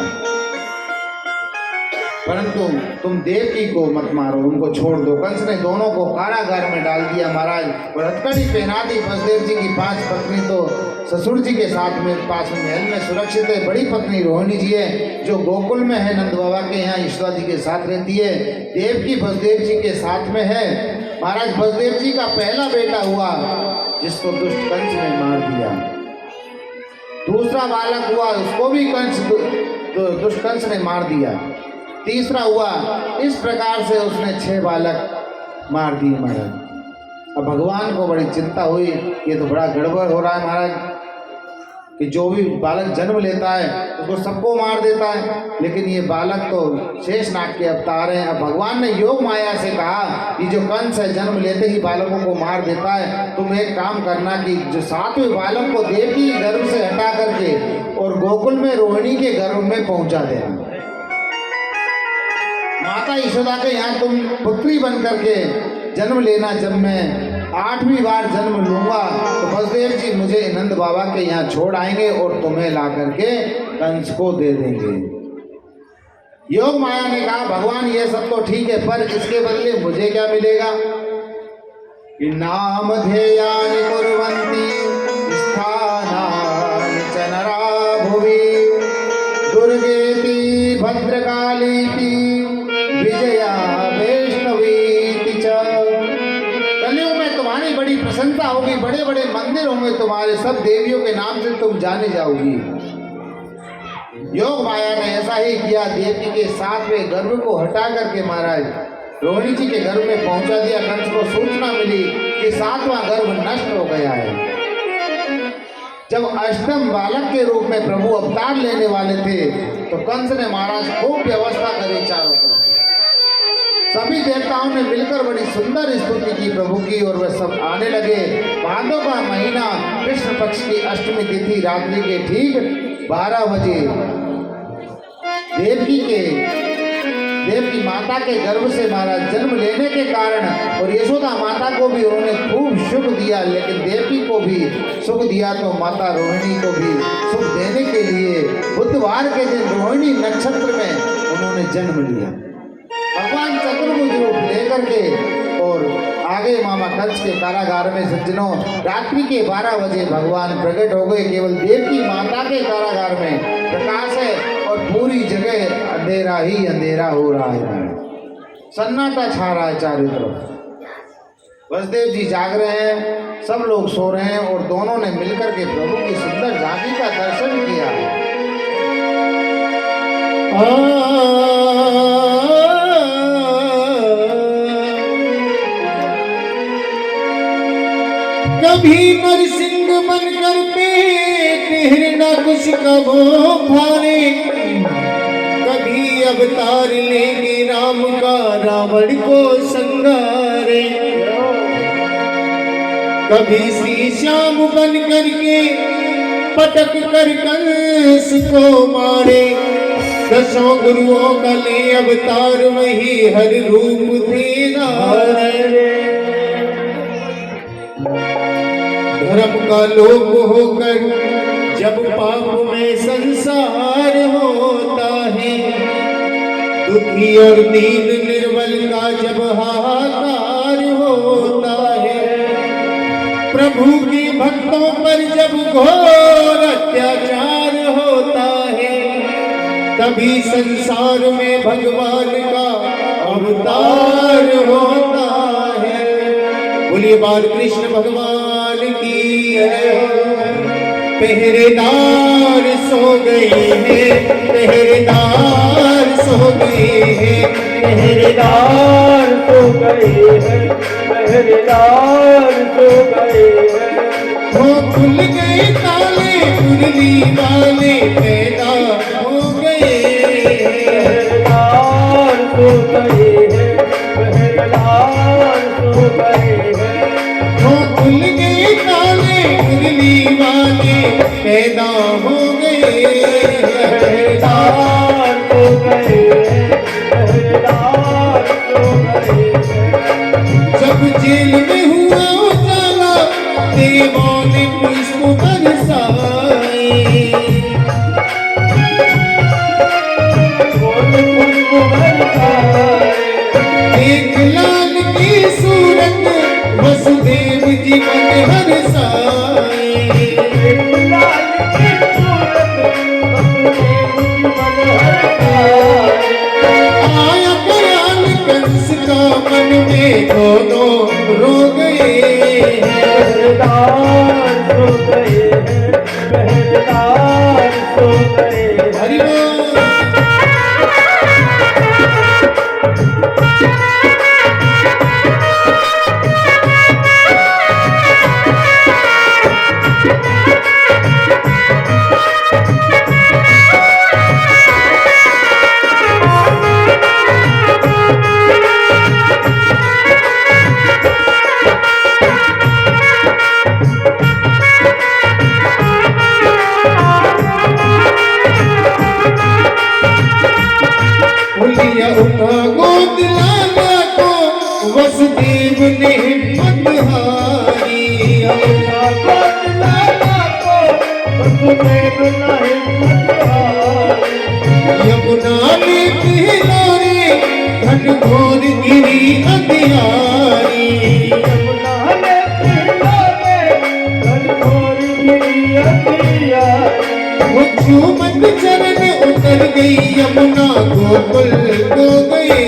परंतु तुम देवकी को मत मारो, उनको छोड़ दो। कंस ने दोनों को कारागार में डाल दिया महाराज और हथकड़ी पहना दी। वसुदेव जी की 5 पत्नी तो ससुर जी के साथ में पास में महल में सुरक्षित है। बड़ी पत्नी रोहिणी जी है जो गोकुल में है, नंद बाबा के यहाँ ईश्वर जी के साथ रहती है। देवकी वसुदेव जी के साथ में है। महाराज वसुदेव जी का पहला बेटा हुआ जिसको दुष्ट कंस ने मार दिया। दूसरा बालक हुआ, उसको भी दुष्ट कंस ने मार दिया। तीसरा हुआ, इस प्रकार से उसने 6 बालक मार दिए महाराज। अब भगवान को बड़ी चिंता हुई, ये तो बड़ा गड़बड़ हो रहा है महाराज कि जो भी बालक जन्म लेता है उसको सबको मार देता है, लेकिन ये बालक तो शेषनाग के अवतार हैं। अब भगवान ने योग माया से कहा कि जो कंस है जन्म लेते ही बालकों को मार देता है, तुम एक काम करना कि जो 7वें बालक को देवकी के गर्भ से हटा करके और गोकुल में रोहिणी के गर्भ में पहुंचा देना। माता यशोदा के यहाँ तुम पुत्री बन करके जन्म लेना। जब मैं 8वीं बार जन्म लूंगा तो वसुदेव जी मुझे नंद बाबा के यहाँ छोड़ आएंगे और तुम्हें ला करके कंस को दे देंगे। योग माया ने कहा, भगवान ये सब तो ठीक है, पर इसके बदले मुझे क्या मिलेगा। कि नाम ध्येयानि कुर्वन्ति स्थानानि च नरा भुवि दुर्गेति भद्रकालीति विजया वैष्णवीति च। कलयुग में तुम्हारी बड़ी प्रसन्नता होगी, बड़े बड़े मंदिर होंगे तुम्हारे, सब देवियों के नाम से तुम जाने जाओगी। योग माया ने ऐसा ही किया। देवकी के 7वें गर्भ को हटा करके महाराज रोहिणी जी के गर्भ में पहुंचा दिया। कंस को सूचना मिली कि 7वां गर्भ नष्ट हो गया है। जब अष्टम बालक के रूप में प्रभु अवतार लेने वाले थे तो कंस ने महाराज खूब व्यवस्था करी चारों तरफ। सभी देवताओं ने मिलकर बड़ी सुंदर स्तुति की प्रभु की और वह सब आने लगे। भादों का महीना कृष्ण पक्ष की अष्टमी तिथि रात्रि के ठीक 12 बजे देवकी माता के गर्भ से महाराज जन्म लेने के कारण और यशोदा माता को भी उन्होंने खूब सुख दिया, लेकिन देवकी को भी सुख दिया तो माता रोहिणी को भी सुख देने के लिए बुधवार के दिन रोहिणी नक्षत्र में उन्होंने जन्म लिया। भगवान चतुर्भुज रूप लेकर के और आगे मामा कंस के कारागार में सज्जनों रात्रि के 12 बजे भगवान प्रकट हो गए। केवल देवकी माता के कारागार में प्रकाश है और पूरी जगह अंधेरा ही अंधेरा हो रहा है, सन्नाटा छा रहा है चारों तरफ। वसुदेव जी जाग रहे हैं, सब लोग सो रहे हैं और दोनों ने मिलकर के प्रभु की सुंदर झांकी का दर्शन किया। कभी नरसिंह बनकर पेट हिरण्यकश कबो फाड़े, कभी अवतार लेंगे राम का रावण को संगारे, कभी श्री श्याम बन करके पटक कर कंस को मारे। दसों गुरुओं का ले अवतार वही हर रूप तेरा रे। धर्म का लोप होकर जब पाप में संसार होता है, दुखी और दीन निर्बल का जब हाहाकार होता है, प्रभु के भक्तों पर जब घोर अत्याचार होता है, तभी संसार में भगवान का अवतार होता है। बोलिए बाल कृष्ण भगवान की पहरेदार सो गए हैं, पहरेदार सो गए हैं, पहरेदार सो गए हैं, पहरेदार सो गए हैं। वो खुल गए ताले मुरली वाले पैदा हो गए, पहरेदार सो गए हैं, पहरेदार सो गए हैं। वो खुल गए ताले मुरली वाले पैदा हो गए, पहरेदार सो गए हैं, पहरेदार सो गए हैं। जब जेल में हुआ उजाला देवों ने पुष्प बरसाए, एक लाल की सूरत वसुदेव जी मन हरसाए, आया ख्याल कंस का मन में दोनों रो गए, पहरेदार सो गए हैं, पहरेदार सो गए हैं। हरि बोल। उलिया उठा गोद लाला को वसुदेव ने हिम्मत हारी, उठा गोद लाला को वसुदेव ने हिम्मत हारी। यमुना में पिलारे घनघोर गिरी अंधियारी, यमुना में पिलारे घनघोर गिरी अंधियारी। वो झूमत चरण उतर गई यमुना गोकुल को गए,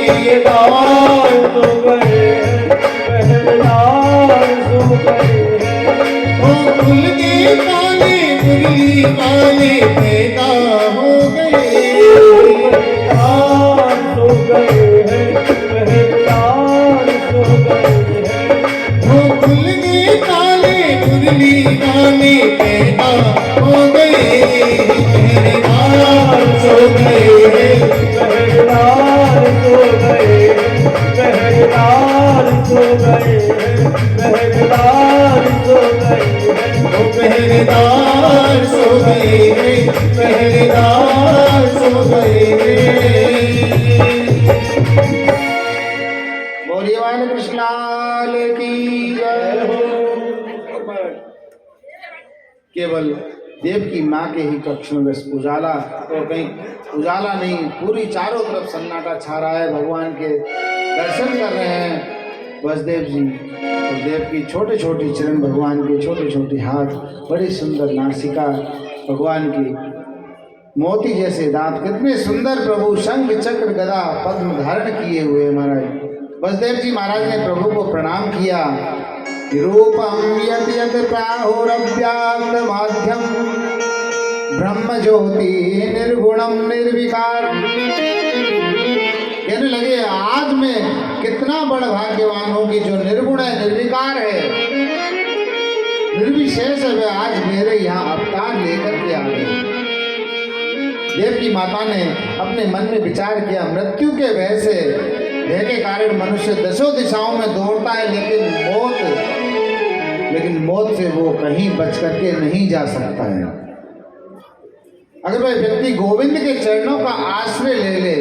पहरेदार सो गए हैं, पहरेदार सो गए हैं। वो खुल गए ताले मुरली वाले पैदा हो गए, पहरेदार सो गए हैं, पहरेदार सो गए हैं। वो खुल गए ताले मुरली वाले पैदा हो गए, पहरेदार सो गए हैं, पहरेदार सो सो गए, पहरेदार सो गए, पहरेदार सो गए, वो पहरेदार सो गए, पहरेदार सो गए। बोलिए बाल कृष्ण लाल की जय हो। केवल देव की माँ के ही कक्ष में बस उजाला, और कहीं उजाला नहीं, पूरी चारों तरफ सन्नाटा छा रहा है। भगवान के दर्शन कर रहे हैं वसुदेव जी, और देव की छोटे छोटे चरण, भगवान के छोटे छोटे हाथ, बड़ी सुंदर नासिका, भगवान की मोती जैसे दांत, कितने सुंदर प्रभु शंख चक्र गदा पद्म धारण किए हुए महाराज। वसुदेव जी महाराज ने प्रभु को प्रणाम किया। रूपम यत् यत् प्राहुरव्याक्त माध्यम ब्रह्म ज्योति निर्गुणम निर्विकार। कहने लगे आज मैं कितना बड़ा भाग्यवान हूं कि जो निर्गुण है, निर्विकार है, निर्विशेष है, वे आज मेरे यहाँ अवतार लेकर के आ गए। देव की माता ने अपने मन में विचार किया, मृत्यु के भय से, भय के कारण मनुष्य दसों दिशाओं में दौड़ता है, लेकिन मौत से वो कहीं बच करके नहीं जा सकता है। अगर वह व्यक्ति गोविंद के चरणों का आश्रय ले ले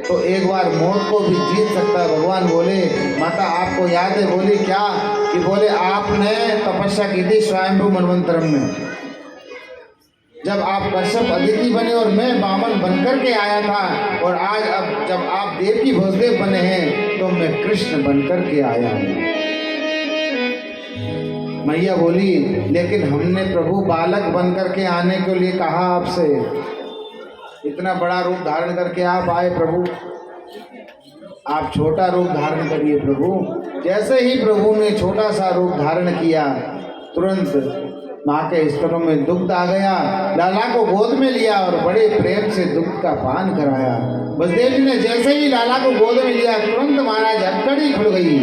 तो एक बार मौत को भी जीत सकता है। भगवान बोले, माता आपको याद है, बोली क्या, कि बोले आपने तपस्या की थी स्वयंभू मनवंतरम में, जब आप कश्यप अदिति बने और मैं वामन बनकर के आया था, और आज अब जब आप देव की वसुदेव बने हैं तो मैं कृष्ण बनकर के आया हूँ। मैया बोली, लेकिन हमने प्रभु बालक बनकर के आने के लिए कहा आपसे, इतना बड़ा रूप धारण करके आप आए प्रभु, आप छोटा रूप धारण करिए प्रभु। जैसे ही प्रभु ने छोटा सा रूप धारण किया, तुरंत माँ के स्तनों में दुग्ध आ गया, लाला को गोद में लिया और बड़े प्रेम से दुग्ध का पान कराया। वसुदेव जी ने जैसे ही लाला को गोद में लिया, तुरंत महाराज हथकड़ी खुल गई,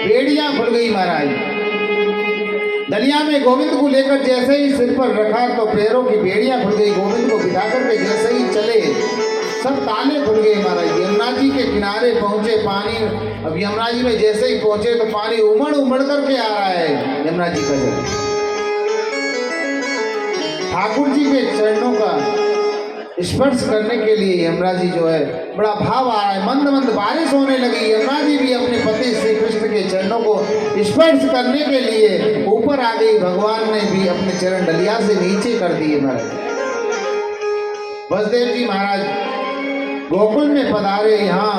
बेड़ियां खुल गई महाराज। दलिया में गोविंद को लेकर जैसे ही सिर पर रखा तो पैरों की बेड़ियां खुल गई। गोविंद को बिठा करके जैसे ही चले, सब ताले खुल गए महाराज। यमुना जी के किनारे पहुंचे, पानी, अब यमुना जी में जैसे ही पहुंचे तो पानी उमड़ उमड़ करके आ रहा है यमुना जी का जल। ठाकुर जी के चरणों का स्पर्श करने के लिए यमुना जी जो है बड़ा भाव आ रहा है, मंद मंद बारिश होने लगी। यमुना जी भी अपने पति श्री कृष्ण के चरणों को स्पर्श करने के लिए ऊपर आ गई। भगवान ने भी अपने चरण डलिया से नीचे कर दिए महाराज। वसुदेव जी महाराज गोकुल में पधारे। यहाँ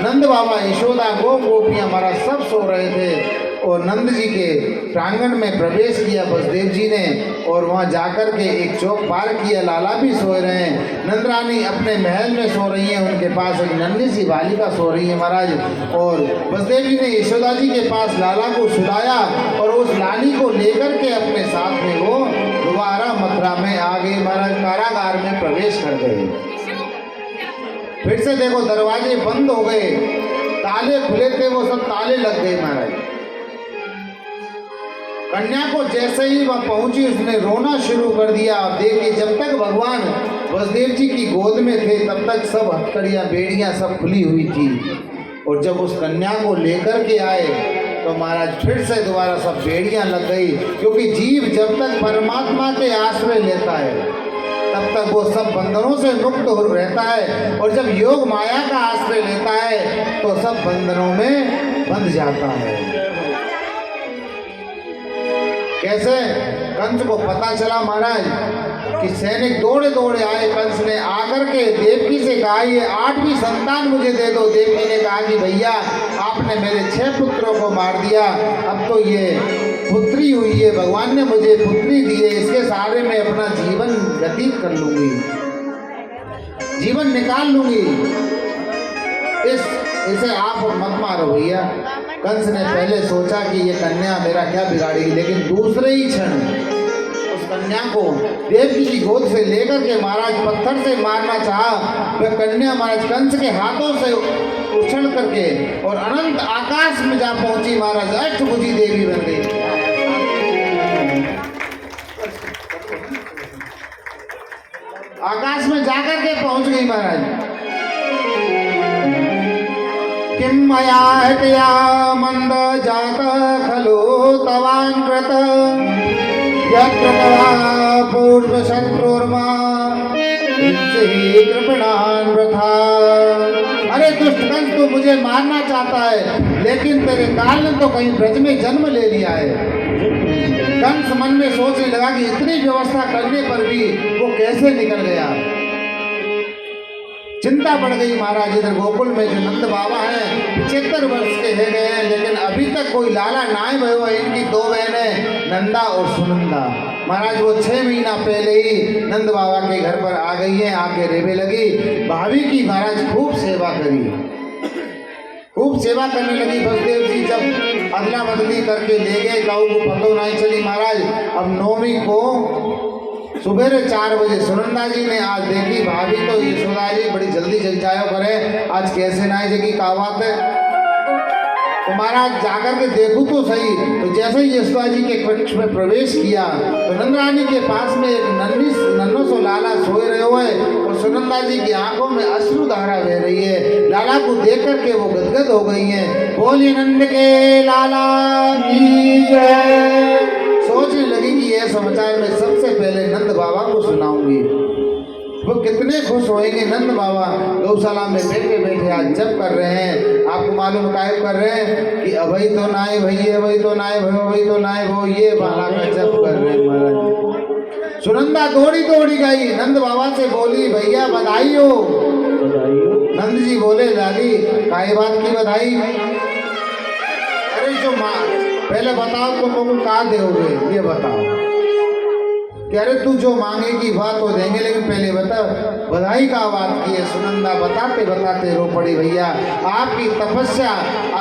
नंद बाबा, यशोदा, गोपियां महाराज सब सो रहे थे, और नंद जी के प्रांगण में प्रवेश किया वसुदेव जी ने, और वहाँ जाकर के एक चौक पार किया। लाला भी सो रहे हैं, नंद रानी अपने महल में सो रही हैं, उनके पास एक नन्ही सी बालिका सो रही है महाराज। और वसुदेव जी ने यशोदा जी के पास लाला को सुलाया, और उस लाली को लेकर के अपने साथ में वो दोबारा मथुरा में आ गए महाराज, कारागार में प्रवेश कर गए। फिर से देखो दरवाजे बंद हो गए, ताले खुले थे, वो सब ताले लग गए महाराज। कन्या को जैसे ही वह पहुंची उसने रोना शुरू कर दिया। अब देखिए, जब तक भगवान वसुदेव जी की गोद में थे तब तक सब हथकड़ियाँ बेड़ियाँ सब खुली हुई थी, और जब उस कन्या को लेकर के आए तो महाराज फिर से दोबारा सब बेड़ियाँ लग गई। क्योंकि जीव जब तक परमात्मा के आश्रय लेता है तब तक वो सब बंधनों से मुक्त हो रहता है, और जब योग माया का आश्रय लेता है तो सब बंधनों में बंध जाता है। कैसे? कंस को पता चला महाराज कि सैनिक दौड़े दौड़े आए। कंस ने आकर के देवकी से कहा, ये 8वीं संतान मुझे दे दो। देवकी ने कहा कि भैया आपने मेरे 6 पुत्रों को मार दिया, अब तो ये पुत्री हुई है, भगवान ने मुझे पुत्री दी है, इसके सहारे में अपना जीवन व्यतीत कर लूंगी, जीवन निकाल लूंगी, इसे आप मत मारो भैया। कंस ने पहले सोचा कि ये कन्या मेरा क्या बिगाड़ेगी, लेकिन दूसरे ही क्षण उस कन्या को देवकी की गोद से लेकर के महाराज पत्थर से मारना चाहा। वह कन्या महाराज कंस के हाथों से उछल करके और अनंत आकाश में जा पहुंची महाराज, अष्टभुजी देवी बन गई। आकाश में जाकर के पहुंच गई महाराज। किं मया हत्या मंद जात खलु तवान् कृत यत्र तवा पूर्व शत्रुर्मा कृपणान् वृथा। अरे दुष्ट कंस, तू मुझे मारना चाहता है, लेकिन तेरे काल ने तो कहीं ब्रज में जन्म ले लिया है। कंस मन में सोचने लगा कि इतनी व्यवस्था करने पर भी वो कैसे निकल गया। चिंता बढ़ गई महाराज। इधर गोकुल में जो नंद बाबा हैं 75 वर्ष के है गए हैं, लेकिन अभी तक कोई लाला नाय भयो है। इनकी 2 बहनें नंदा और सुनंदा। महाराज वो 6 महीना पहले ही नंद बाबा के घर पर आ गई हैं, आके रेवे लगी। भाभी की महाराज खूब सेवा करी, खूब सेवा करने लगी। बसदेव जी जब अदला बदली करके ले गए, गाँव को पतो नहीं चली महाराज। अब 9वीं को सुबेरे 4 बजे सुनंदा जी ने आज देखी भाभी तो यशोदा जी बड़ी जल्दी जल जायो करे, आज कैसे ना जगी का बात है। तो महाराज जाकर के देखूं तो सही। तो जैसे ही यशोदा जी के कक्ष में प्रवेश किया तो नंद रानी के पास में एक नन्नो सो लाला सोए रहे हुए और सुनंदा जी की आंखों में अश्रु धारा बह रही है। लाला को देख करके वो गदगद हो गई हैं। बोलिए नंद के लाला की जय। सोचने लगी कि यह समाचार मैं सबसे पहले नंद बाबा को सुनाऊंगी, वो कितने खुश होंगे। नंद बाबा गौशाला में बैठे बैठे आज जप कर रहे हैं। आपको मालूम कायब कर रहे हैं कि अभई तो नाय भैया, अभई तो नाय भयो, अभई तो नाय भो, ये बाला का जप कर रहे हैं महाराज। सुनंदा दौड़ी दौड़ी गई, नंद बाबा से बोली भैया बधाई हो। नंद जी बोले दादी काय बात की बधाई? अरे जो माँ पहले बताओ तुम लोग कहा दोगे, ये बताओ। कह रहे तू जो मांगेगी बात तो देंगे, लेकिन पहले बता बधाई का बात की है। सुनंदा बताते बताते रो पड़ी भैया आपकी तपस्या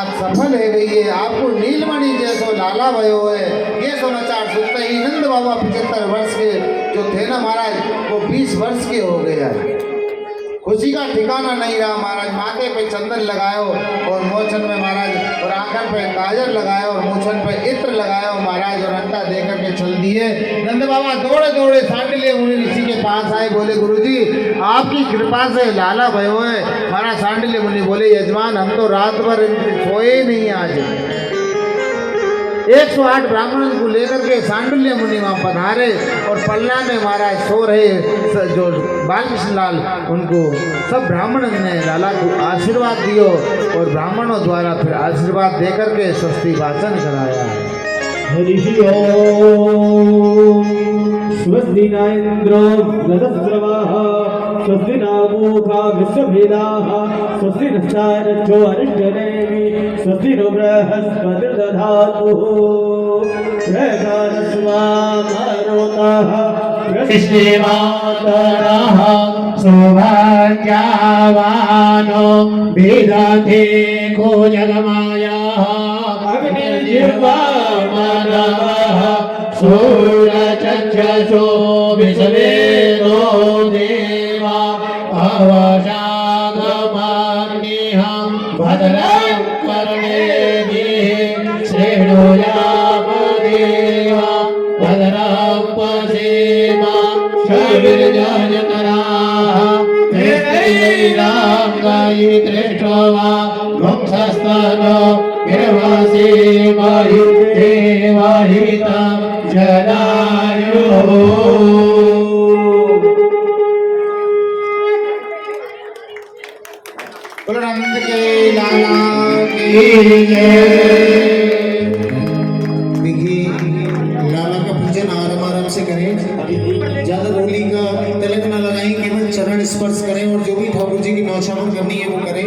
आज सफल है गई है, आपको नीलमणि जैसो लाला भयो है। ये समाचार सुनते ही नंद बाबा 75 वर्ष के जो थे ना महाराज, वो 20 वर्ष के हो गए। खुशी का ठिकाना नहीं रहा महाराज। माथे पे चंदन लगायो और मोचन में महाराज, और आंखन पे काजल लगायो और मोचन पे इत्र लगायो महाराज, और अंडा देकर के चल दिए। नंद बाबा दौड़े दौड़े सांडिल्य मुनि ऋषि के पास आए, बोले गुरुजी आपकी कृपा से लाला भयो है। महाराज सांडिल्य मुनि बोले यजमान हम तो रात भर सोए ही नहीं आज। 108 ब्राह्मणों को लेकर के सांडिल्य मुनि वहाँ पधारे और पल्ला में महाराज सो रहे जो बालकृष्ण लाल, उनको सब ब्राह्मणों ने लाला को आशीर्वाद दियो और ब्राह्मणों द्वारा फिर आशीर्वाद देकर के स्वस्ति वाचन कराया। हरि ओम। स्वस्ति न इंद्रो वृद्धस्रवः स्वस्ति न मूका विश्ववेदाः स्वस्ति नश्चारचो अरिष्टनेमि स्वस्ति नो बृहस्पतिर्दधातु प्रगानस्वा मरुतः कृष्णेवातरः सौभाग्यवानो विदधे को जगमायाः अग्निर्जिह्वामनवः सूरचक्षुषो विश्वेदो देवा अवशागमाग्निहं भद्रं कर्णेभिः श्रेणुयामदेवा भद्रं पश्येमा शर्विर्जयतराः तेनैराङ्गैर्दृष्ट्वा वंशस्तनो गिर्वसीमहि देवहितं जनायुः। नंद के लाला की जय। देखिए लाला का पूजन आराम आराम से करें, ज्यादा रोली का तिलक न लगाएं, केवल चरण स्पर्श करें और जो भी ठाकुर जी की नौछावन करनी है वो करें।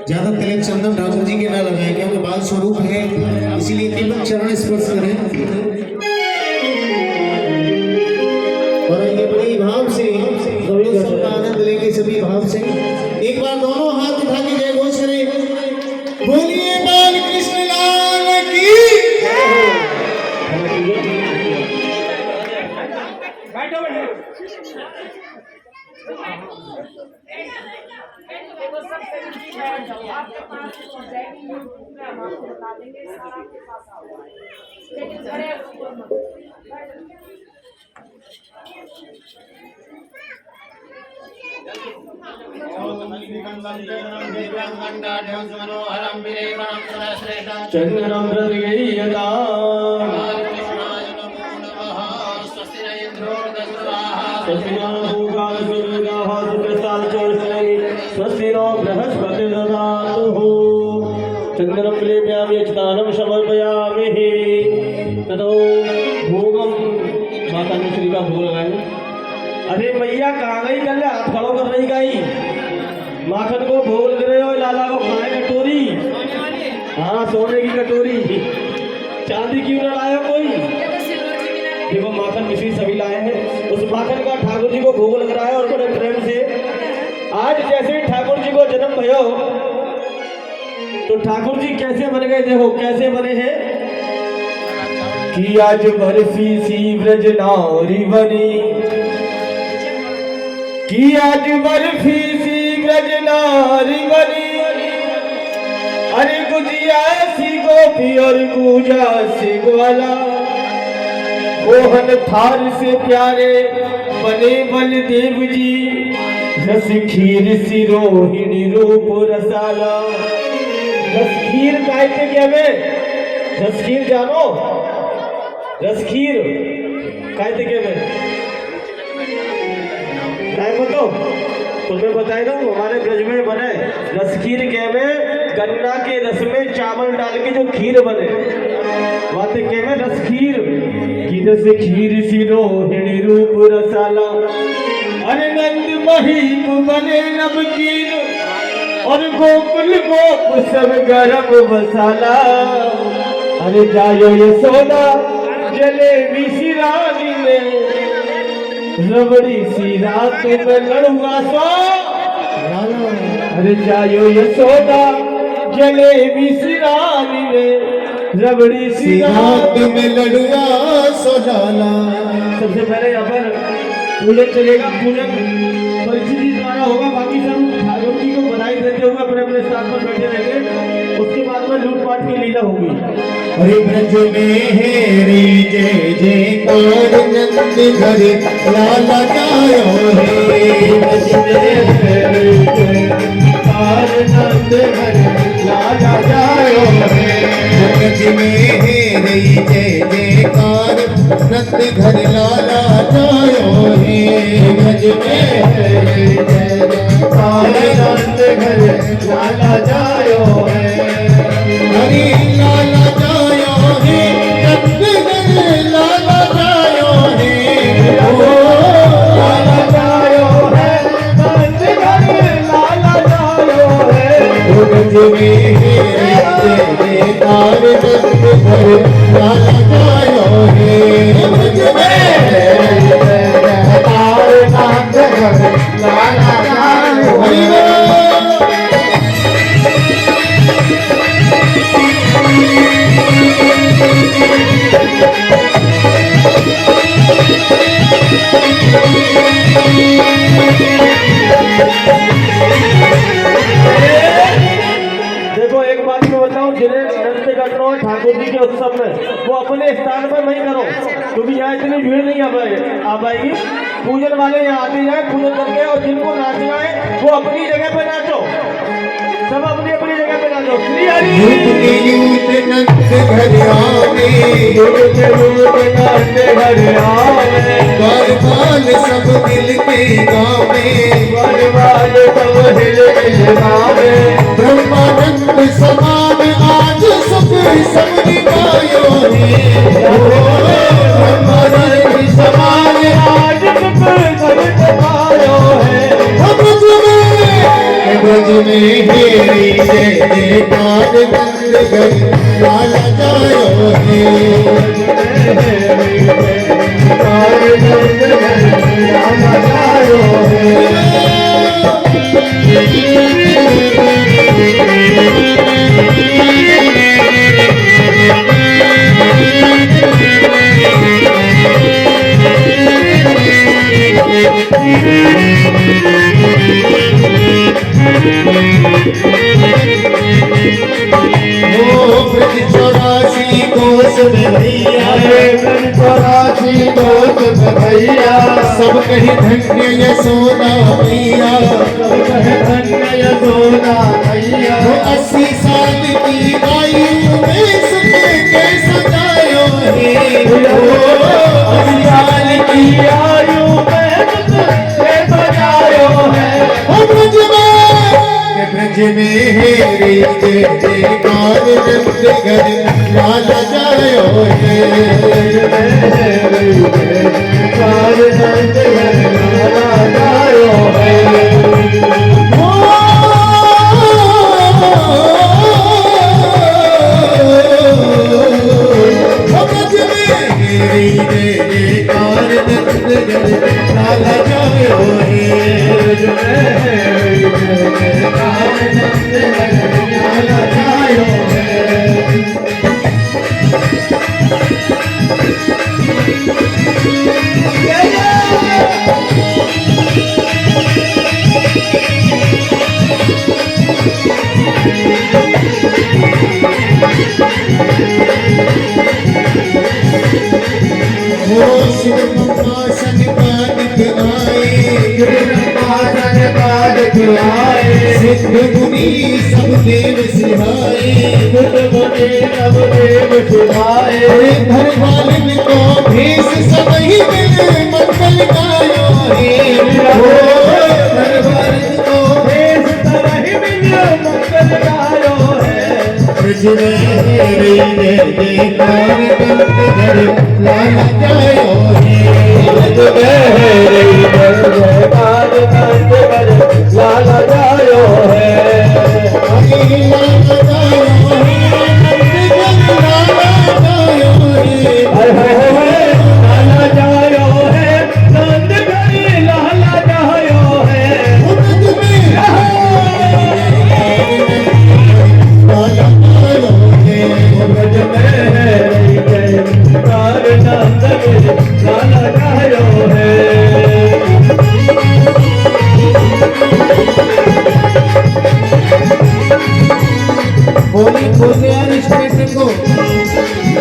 ज्यादा तिलक चंदन ठाकुर जी के न लगाएं क्योंकि बाल स्वरूप है, इसीलिए केवल चरण स्पर्श करें। और ये बड़े भाव से सबका आनंद लेंगे, सभी भाव से एक बार दोनों हाथ उठा के जय घोष करें। बोलिए बाल कृष्ण लाल की। लेकिन चंद्रम हृदयदा स्वस्ति नो बृहस्पतिर्ददातु चंद्रम लेव्यामि स्नानं समर्पयामि ततो भोगम माता ने श्री का भोग लगाए। अरे मैया कहाँ गई? कल हाथ खड़ो कर रही गई। माखन को भोग लग रहे हो, लाला को खाए कटोरी। हाँ, सोने की कटोरी। चांदी क्यों न लाए हो कोई? देखो माखन मिश्री सभी लाए हैं। उस माखन का ठाकुर जी को भोग लग रहा है और बड़े प्रेम से। आज जैसे ही ठाकुर जी को जन्म भयो तो ठाकुर जी कैसे बन गए? देखो कैसे बने हैं कि आज बरसी सी ब्रज नारी बनी, कि आज बर्फी सी ब्रज नारी बनी। अरे गुजिया सी गोपी और पूजा सी ग्वाला, मोहन थार से प्यारे बने बलदेव जी। रस खीर सी रोहिणी रूप रसाला। रस खीर कहते क्या में? रस खीर जानो? रस खीर कहते क्या में? बताओ तो मैं बताए ना, हमारे ब्रज में बने रस खीर के में गन्ना के रस में चावल डाल के जो खीर बने बातें के में रस खीर की। रस खीर सी रोहिणी रूप रसाला। अरे नंद महीप बने नमकीन और गोकुल गोप सब गरम मसाला। अरे जायो यशोदा जलेबी सी रानी में, रबड़ी सी रात में लड़ुआ सो। अरे जायो यशोदा जलेबी सी रानी में, रबड़ी सी रात में लड़ुआ सो डाला। सबसे पहले यहाँ पर पूजन चलेगा। पूजन परिचित जी द्वारा होगा। बाकी सब ठाकुर जी को बधाई देते हुए अपने अपने स्थान पर बैठे रहेंगे। उसके बाद में लूटपाट की लीला होगी। हरि ब्रज में हेरी जय जयकार नंद घर लाला जायो हे। ब्रज में हेरी जयकार नंद घर लाला जायो हे। ब्रज में हेरी जय जयकार नंद घर लाला जायो हे। ब्रज में हेरी जय जयकार नंद घर लाला जायो हे। हरि लाला जायो हे, नंदघर लाला जायो हे। ओ लाला जायो है, नंदघर लाला जायो है। ब्रज में हेरी जय जयकार नंदघर लाला जायो हे। ब्रज में हेरी जय जयकार नंदघर लाला जायो हे। देखो एक बात मैं बताऊं, जिन्हें नृत्य करना है ठाकुर जी के उत्सव में, वो अपने स्थान पर नहीं करो, क्योंकि यहाँ इतनी भीड़ नहीं आ पाएगी। पूजन वाले यहाँ आते जाए, पूजन करके, और जिनको नाचना है वो अपनी जगह पे नाचो। सब अपनी अपनी जगह पे नाचो। श्री हरि नंद घर आवे, नंद घर आवे। बाल सब मिल के गावे, बाल सब मिल के गावे। ब्रह्मानंद समान आज सुख सब निभायो हे। ब्रह्मानंद समान आज सुख सब निभायो है। ब्रज में हेरी जय जयकार नंदघर लाला जायो हे। हेरी जय जयकार नंदघर लाला जायो हे। मैया सब कही धन्य यशोदा मैया धन्य यशोदा मैया वो 80 साल की आयु में सुख के सजायो है साल की आयु में तुझे बजायो है ओ ब्रज में है रे जयकार नंद घर लाला जायो है कार नंद लाला जायो है सिद्ध मुनि सब देव सिहाए सब देव सुधाए घर वालन को भेष सब ही मिल मंगल गायो है घर वालन को देश तरह मिल मंगल गायो है ब्रज में रे जयकार नंद घर लाला जायो लाला जायो है लाला जायो है नंद घरी लाला जायो है ब्रज में कार नंद लाला जायो है बोली बोले यार इस स्टेशन को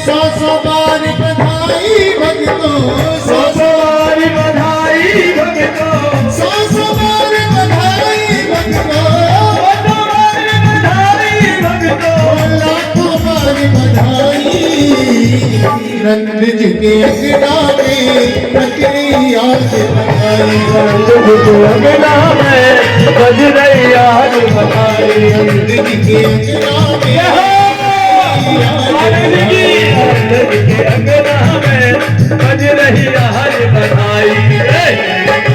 सौ बार बधाई भक्तों सौ बार बधाई भक्तों सौ बार बधाई भक्तों बधाई भक्तों लाखों बार बधाई नंद जी के अंगना में बकरी आज बधाई अंगना में बज रही आज बधाई नंद जी के अंगना में के अंगना में बज रही आज बधाई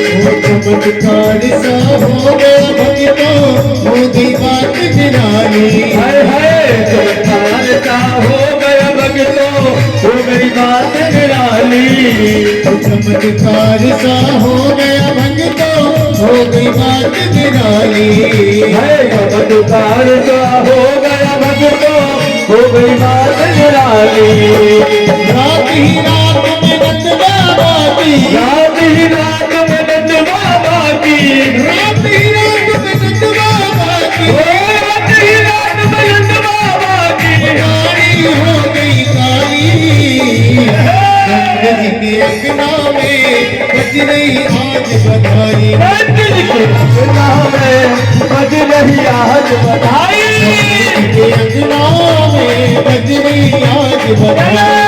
चमत्कार सा हो गया भक्तों हो गई बात निराली हाय हाय चमत्कार का हो गया भक्तों हो गई बात निराली चमत्कार सा हो गया भक्तों हो गई बात निराली हाय चमत्कार का हो गया भक्तों हो गई बात निराली रात ही रात में नंद बाबा की रात ही रात में नंद बाबा की रात ही रात में नंद बाबा की रात ही रात में नंद बाबा की काली हो गई काली नंद जी के अंगना में बज रही आज बधाई नंद जी के अंगना में बज रही आज बधाई के अंगना में बज रही आज बधाई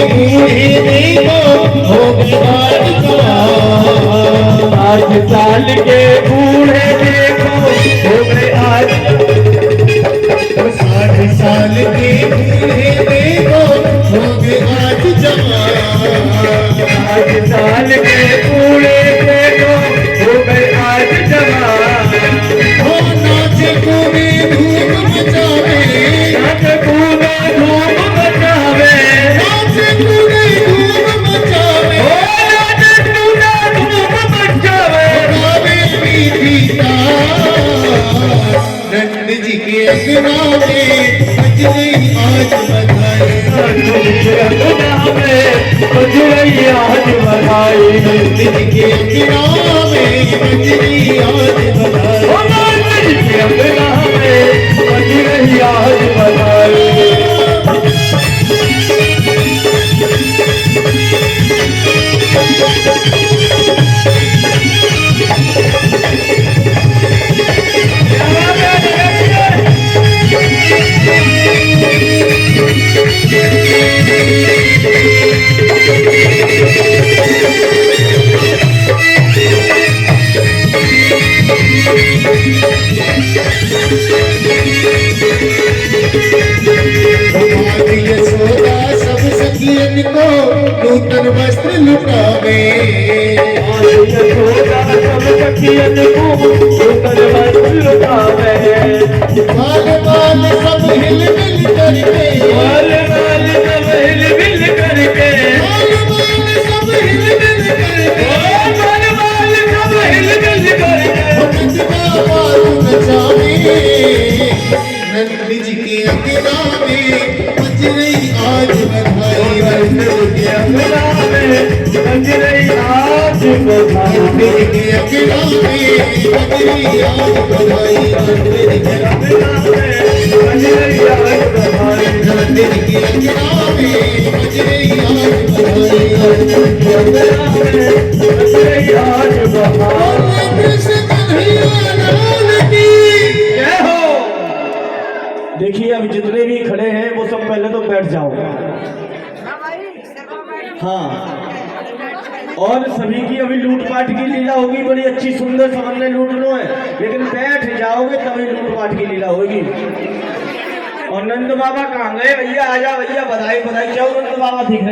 बूढ़े देखो हो गए आज जवान। 60 साल के बूढ़े देखो हो गए आज, 60 साल के बूढ़े देखो हो गए आज जवान। 60 साल के बूढ़े देखो हो गए आज जवान। हो नाचे कूदे धूम मचावे, नाच कूदे धूम मचावे, नाचे कूदे धूम मचावे, ओ नाच कूदे धूम मचावे। गावे मीठी तार नंद जी के अंगना में बजने आज बधाई। आज बधाई, नंद जी के अंगना में बजने आज बधाई। ओ नाच के अंगना में बज रही आज बधाई। यशोदा सब सखियन को नूतन वस्त्र लुटावे। यशोदा सब सखियन को नूतन वस्त्र लुटावे। बाल बाल सब हिल मिल करके, बाल बाल सब हिल मिल करके, बाल बाल सब हिल मिल करके, बाल बाल सब हिल मिल करके। बजवा बाजू नचावे। नंद जी के अंगना में बज रही आज बधाई। नंद जी के अंगना में बज रही आज बधाई। नंद जी के अंगना में बज रही आज बधाई। नंद जी के अंगना में बज रही आज बधाई। नंद जी के अंगना में बज रही आज बधाई। अंगना में बज रही आज बधाई। कृष्ण कन्हैया लाल की जय हो। देखिए अब जितने भी खड़े हैं वो सब पहले तो बैठ जाओ। हाँ, और सभी की अभी लूटपाट की लीला होगी, बड़ी अच्छी सुंदर सबने लूट लो है, लेकिन बैठ जाओगे तभी लूटपाट की लीला होगी। और नंद बाबा कहाँ गए भैया? आजा भैया, बधाई बधाई। क्या नंद बाबा दिख रहे?